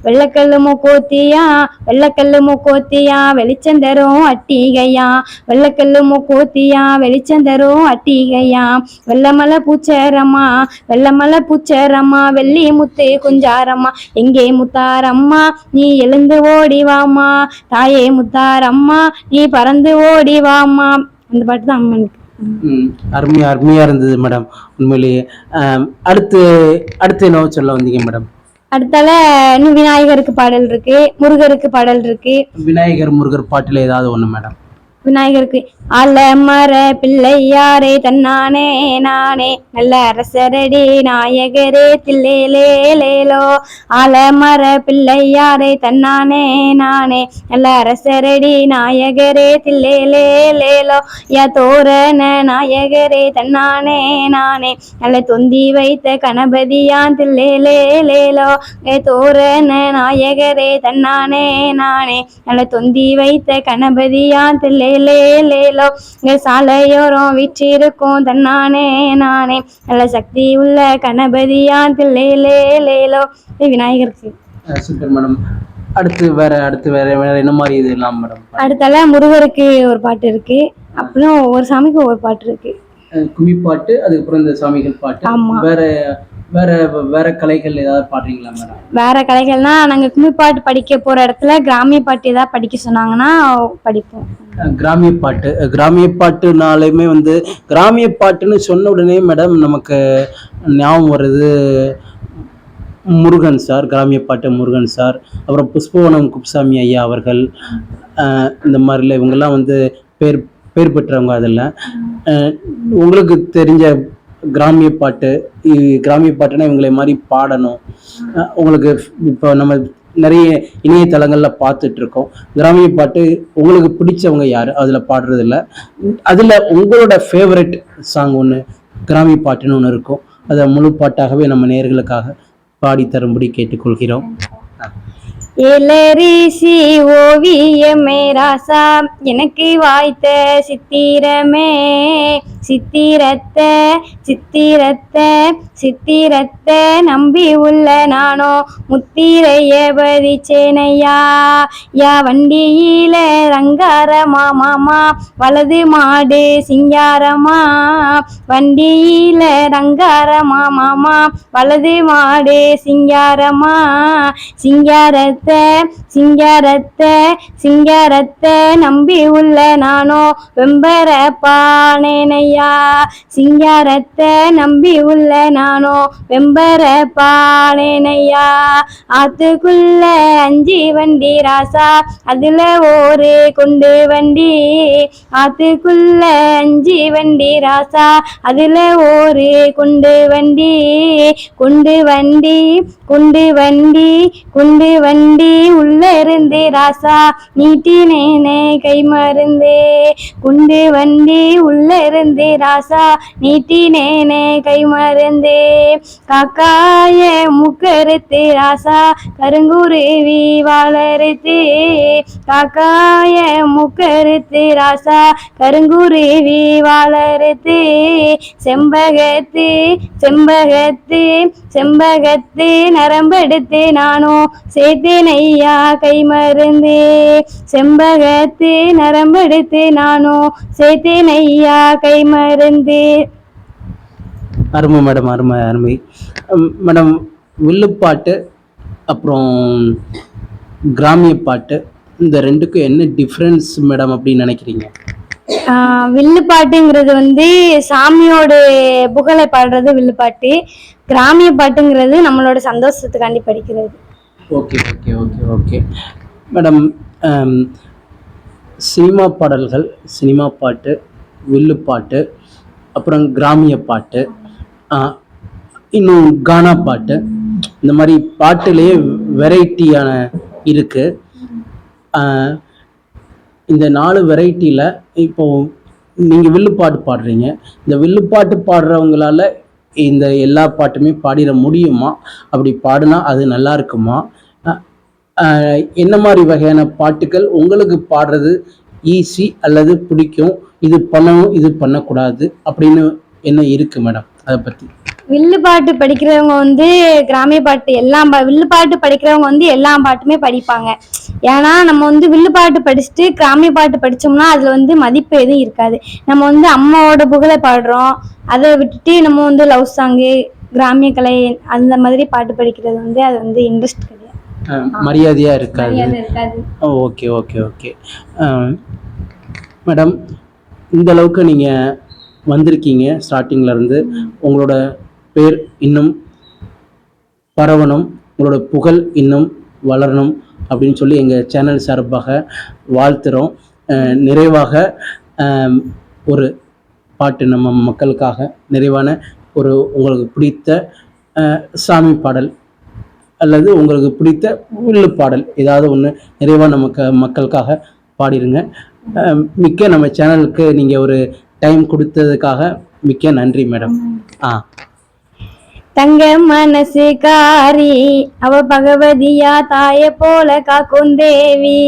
வெள்ளக்கல்லு மூக்கோத்தியா வெள்ளக்கல்லு மூக்கோத்தியா வெளிச்சந்தரும் அட்டிகையா, வெள்ளக்கல்லு மூக்கோத்தியா வெளிச்சந்தரும் அட்டிகையா, வெள்ளமலை பூச்சரம்மா வெள்ளமலை பூச்சரம்மா வெள்ளி முத்து குஞ்சாரம்மா, எங்கே முத்தாரம்மா நீ எழுந்து ஓடிவாமா, தாயே முத்தாரம்மா நீ பறந்து ஓடிவாமா. அந்த பாட்டு தான் அம்மனுக்கு. அருமையா இருந்தது மேடம் உண்மையிலேயே. அடுத்து அடுத்து என்ன சொல்ல வந்தீங்க மேடம்? அடுத்தால இன்னும் விநாயகருக்கு பாடல் இருக்கு, முருகருக்கு பாடல் இருக்கு. விநாயகர் முருகர் பாட்டுல ஏதாவது ஒண்ணு மேடம்? விநாயகருக்கு ஆலமர பிள்ளையாரே தன்னானே நானே நல்ல அரசரடி நாயகரே தில்லேலேலேலோ, ஆலமர பிள்ளையாரே தன்னானே நானே நல்ல அரசரடி நாயகரே தில்லேலேலேலோ, யா தோரண நாயகரே தன்னானே நானே நல்ல தொந்தி வைத்த கணபதியான் தில்லேலேலேலோ, ஏ தோரண நாயகரே தன்னானே நானே நல்ல தொந்தி வைத்த கணபதியான் தில்லே லேலேலோ, சாலையோரம் வீற்றிருக்கும் தன்னானே நானே நல்ல சக்தி உள்ள கணபதியான் லேலேலேலோ. விநாயகருக்கு. Super madam. அடுத்து வேற என்ன மாதிரி இது எல்லாம் மேடம்? அடுத்தால முருகருக்கு ஒரு பாட்டு இருக்கு, அப்புறம் ஒவ்வொரு சாமிக்கு ஒவ்வொரு பாட்டு இருக்கு. கும்மி பாட்டு, அதுக்கப்புறம் இந்த சாமிகள் பாட்டு. வேற வேற வேற கலைகள் ஏதாவது பாடுறீங்களா மேடம்? வேற கலைகள்னா நாங்க கும்மி பாட்டு படிக்க போற இடத்துல கிராமிய பாட்டு ஏதாவது படிக்க சொன்னாங்கன்னா படிப்போம். கிராமிய பாட்டுனாலுமே வந்து கிராமிய பாட்டுன்னு சொன்ன உடனே மேடம் நமக்கு ஞாபகம் வருது முருகன் சார், கிராமிய பாட்டு முருகன் சார், அப்புறம் புஷ்பவனம் குப்சாமி ஐயா அவர்கள், இந்த மாதிரில இவங்கெல்லாம் வந்து பேர் பெற்றவங்க. அதில் உங்களுக்கு தெரிஞ்ச கிராமிய பாட்டுனா இவங்களை மாதிரி பாடணும், உங்களுக்கு இப்போ நம்ம நிறைய இணையதளங்கள்ல பார்த்துட்டு இருக்கோம். கிராமிய பாட்டு உங்களுக்கு பிடிச்சவங்க யாரு அதுல பாடுறது இல்ல, அதுல உங்களோட ஃபேவரட் சாங் ஒன்று கிராமிய பாட்டுன்னு ஒன்று இருக்கும், அதை முழு பாட்டாகவே நம்ம நேயர்களுக்காக பாடி தரும்படி கேட்டுக்கொள்கிறோம். ஏலரிசி ஓவியமே ராசா எனக்கு வாய்த்த சித்திரமே, சித்திரத்தை சித்திரத்தை சித்திரத்தை நம்பி உள்ள நானோ முத்திரைய பதிச்சேனையா, யா வண்டியில ரங்காரமா மாமா வலது மாடு சிங்காரமா, வண்டியில ரங்காரமா மாமா வலது மாடு சிங்காரமா, சிங்காரத்தை சிங்காரத்தை சிங்காரத்தை நம்பி உள்ள நானோ வெம்பர பானேனையா, சிங்காரத்தை நம்பி உள்ள நானோ வெம்பர பானேனையா, ஆத்துக்குள்ள 5 வண்டி ராசா அதுல ஒரு கொண்டு வண்டி, ஆத்துக்குள்ள 5 வண்டி ராசா அதுல ஒரு கொண்டு வண்டி, கொண்டு வண்டி கொண்டு வண்டி கொண்டு வண்டி உள்ள இருந்து ராசா நீட்டினேனே கை மருந்தே, குண்டு வண்டி உள்ள இருந்து ராசா நீட்டினேனே கை மருந்தே, காக்காய முக்கருத்து ராசா கருங்குருவி வாழறுத்து, காக்காய முக்கருத்து ராசா கருங்குருவி வாழறுத்து, செம்பகத்து செம்பகத்து செம்பகத்து நரம்பெடுத்து நானும் சேர்த்தேனையா கை மருந்து, செம்பகத்து நரம்பெடுத்து நானும் சேர்த்தேனையா கை மருந்து. அருமை மேடம், அருமை மேடம். வில்லுப்பாட்டு அப்புறம் கிராமிய பாட்டு இந்த ரெண்டுக்கும் என்ன டிஃப்ரென்ஸ் மேடம் அப்படின்னு நினைக்கிறீங்க? வில்லுப்பாட்டுங்கிறது வந்து சாமியோட புகழை பாடுறது வில்லுப்பாட்டு, கிராமிய பாட்டுங்கிறது நம்மளோட சந்தோஷத்துக்காண்டி படிக்கிறது. Okay okay okay okay madam. Cinema பாடல்கள், சினிமா பாட்டு, வில்லுப்பாட்டு, அப்புறம் கிராமிய பாட்டு, இன்னும் கானா பாட்டு, இந்த மாதிரி பாட்டுலேயே வெரைட்டியான இருக்கு. இந்த 4 வெரைட்டியில் இப்போ நீங்கள் வில்லுப்பாட்டு பாடுறீங்க. இந்த வில்லுப்பாட்டு பாடுறவங்களால இந்த எல்லா பாட்டுமே பாடிட முடியுமா? அப்படி பாடுனா அது நல்லா இருக்குமா? என்ன மாதிரி வகையான பாட்டுகள் உங்களுக்கு பாடுறது ஈஸி அல்லது பிடிக்கும்? இது பண்ணணும், இது பண்ணக்கூடாது அப்படின்னு என்ன இருக்கு மேடம்? அதை பற்றி. வில்லு பாட்டு படிக்கிறவங்க வந்து கிராமிய பாட்டு வில்லு பாட்டு படிக்கிறவங்க வந்து எல்லா பாட்டுமே படிப்பாங்க. ஏன்னா நம்ம வந்து வில்லு பாட்டு படிச்சுட்டு கிராமிய பாட்டு படிச்சோம்னா அதுல வந்து மதிப்பு எதுவும் இருக்காது. நம்ம வந்து அம்மாவோட புகழை பாடுறோம், அதை விட்டுட்டு நம்ம வந்து லவ் சாங்கு, கிராமிய கலை அந்த மாதிரி பாட்டு படிக்கிறது வந்து அது வந்து இன்ட்ரெஸ்ட் கிடையாது, மரியாதையா இருக்காது. ஓகே ஓகே ஓகே மேடம், இந்த அளவுக்கு நீங்கள் வந்திருக்கீங்க. ஸ்டார்டிங்லேருந்து உங்களோட பேர் இன்னும் பரவணும், உங்களோட புகழ் இன்னும் வளரணும் அப்படின்னு சொல்லி எங்கள் சேனல் சார்பாக வாழ்த்துறோம். நிறைவாக ஒரு பாட்டு நம்ம மக்களுக்காக நிறைவான ஒரு உங்களுக்கு பிடித்த சாமி பாடல் அல்லது உங்களுக்கு பிடித்த வில்லு பாடல் ஏதாவது ஒன்று நிறைவாக நமக்கு மக்களுக்காக பாடிடுங்க. மிக்க நம்ம சேனலுக்கு நீங்கள் ஒரு டைம் கொடுத்ததுக்காக மிக்க நன்றி மேடம். தங்க மனசு காரி அவ பகவதியா தாய போல காக்கும் தேவி.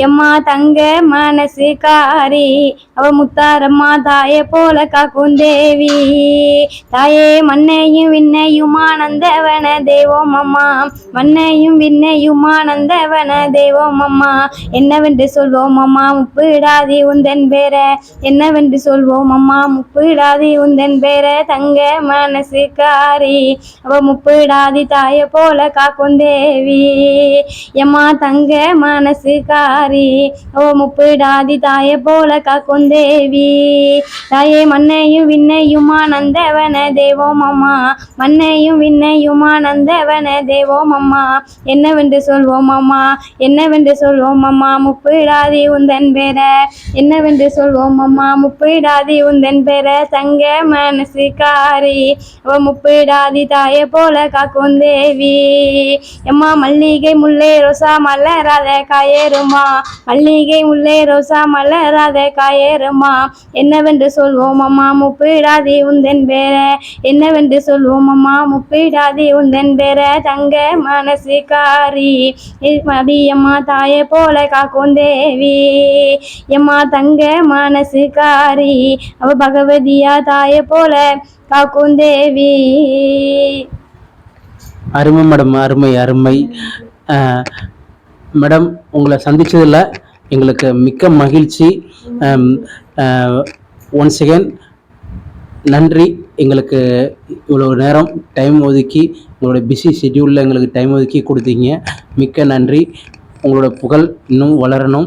எம்மா தங்க மனசு காரி அவ முத்தாரம்மா தாய போல காக்கும் தேவி. தாயே மண்ணையும் விண்ணையுமானந்தவன தெய்வம் அம்மா, மண்ணையும் விண்ணையுமானந்தவன தெய்வம் அம்மா. என்னவென்று சொல்வோம் அம்மா முப்பிடாதி உந்தன் பேர, என்னவென்று சொல்வோம் அம்மா முப்பிடாதி உந்தன் பேர. தங்க மனசு காரி அவ முப்பிடாதி தாய போல காக்கும் தேவி. எம்மா தங்க மனசு காரி அவ முப்பிடாதி தாய போல காக்கும் தேவி. தாயே மண்ணையும் விண்ணையுமானந்தவன தெய்வம் அம்மா, மண்ணையும் விண்ணையுமானந்தவன தெய்வம் அம்மா. என்னவென்று சொல்வோம் அம்மா, என்னவென்று சொல்வோம் அம்மா முப்பிடாதி உந்தன் பேர, என்னவென்று சொல்வோம் அம்மா முப்பிடாதி உந்தன் பேர. தங்க மனசு காரி அவ முப்பிடாதி தாய போல காக்கும் தேவி. எம்மா மல்லிகை முல்லை ரோசா மலராத காயேறுமா, மல்லிகை முல்லை ரோசா மலராத காயேறுமா. என்னவென்று சொல்வோம் அம்மா முப்பிடாதி உந்தன் பேர, என்னவென்று சொல்வோம் அம்மா முப்பிடாதி உந்தன் பேர. தங்க மனசு காரி அம்மா தாய போல காக்கும் தேவி. எம்மா தங்க மனசு காரி அவ பகவதியா தாய போல காக்கும் தேவி. அருமை மேடம், அருமை அருமை மேடம். உங்களை சந்திச்சதில் எங்களுக்கு மிக்க மகிழ்ச்சி. ஒன்ஸ் அகேன் நன்றி. எங்களுக்கு இவ்வளோ நேரம் டைம் ஒதுக்கி உங்களோட பிஸி ஷெட்யூலில் எங்களுக்கு டைம் ஒதுக்கி கொடுத்தீங்க, மிக்க நன்றி. உங்களோட புகழ் இன்னும் வளரணும்.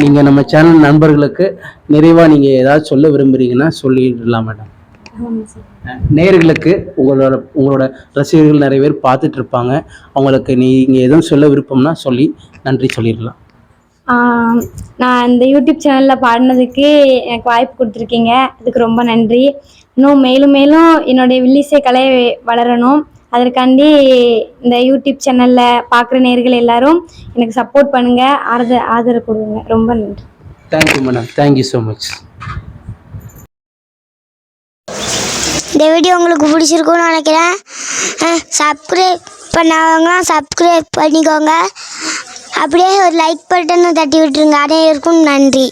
நீங்கள் நம்ம சேனல் நண்பர்களுக்கு நிறைவாக நீங்கள் ஏதாவது சொல்ல விரும்புகிறீங்கன்னா சொல்லிடலாம் மேடம். நேயர்களுக்கு உங்களோட ரசிகர்கள் நிறைய பேர் பார்த்துட்டு இருப்பாங்க, அவங்களுக்கு நீங்கள் எதுவும் சொல்ல விருப்பம்னா சொல்லி நன்றி சொல்லிடலாம். நான் இந்த யூடியூப் சேனலில் பாடினதுக்கு எனக்கு வாய்ப்பு கொடுத்துருக்கீங்க, அதுக்கு ரொம்ப நன்றி. இன்னும் மேலும் மேலும் என்னுடைய வில்லிசை கலை வளரணும், அதற்காண்டி இந்த யூடியூப் சேனலில் பார்க்குற நேயர்கள் எல்லாரும் எனக்கு சப்போர்ட் பண்ணுங்கள், ஆதரவு கொடுங்க. ரொம்ப நன்றி. Thank you madam, thank you so much. இந்த வீடியோ உங்களுக்கு பிடிச்சிருக்குன்னு நினைக்கிறேன். சப்ஸ்கிரைப் பண்ணாதவங்களாம் சப்ஸ்கிரைப் பண்ணிக்கோங்க. அப்படியே ஒரு லைக் பட்டனை தட்டி விட்டுருங்க. அனைவருக்கும் நன்றி.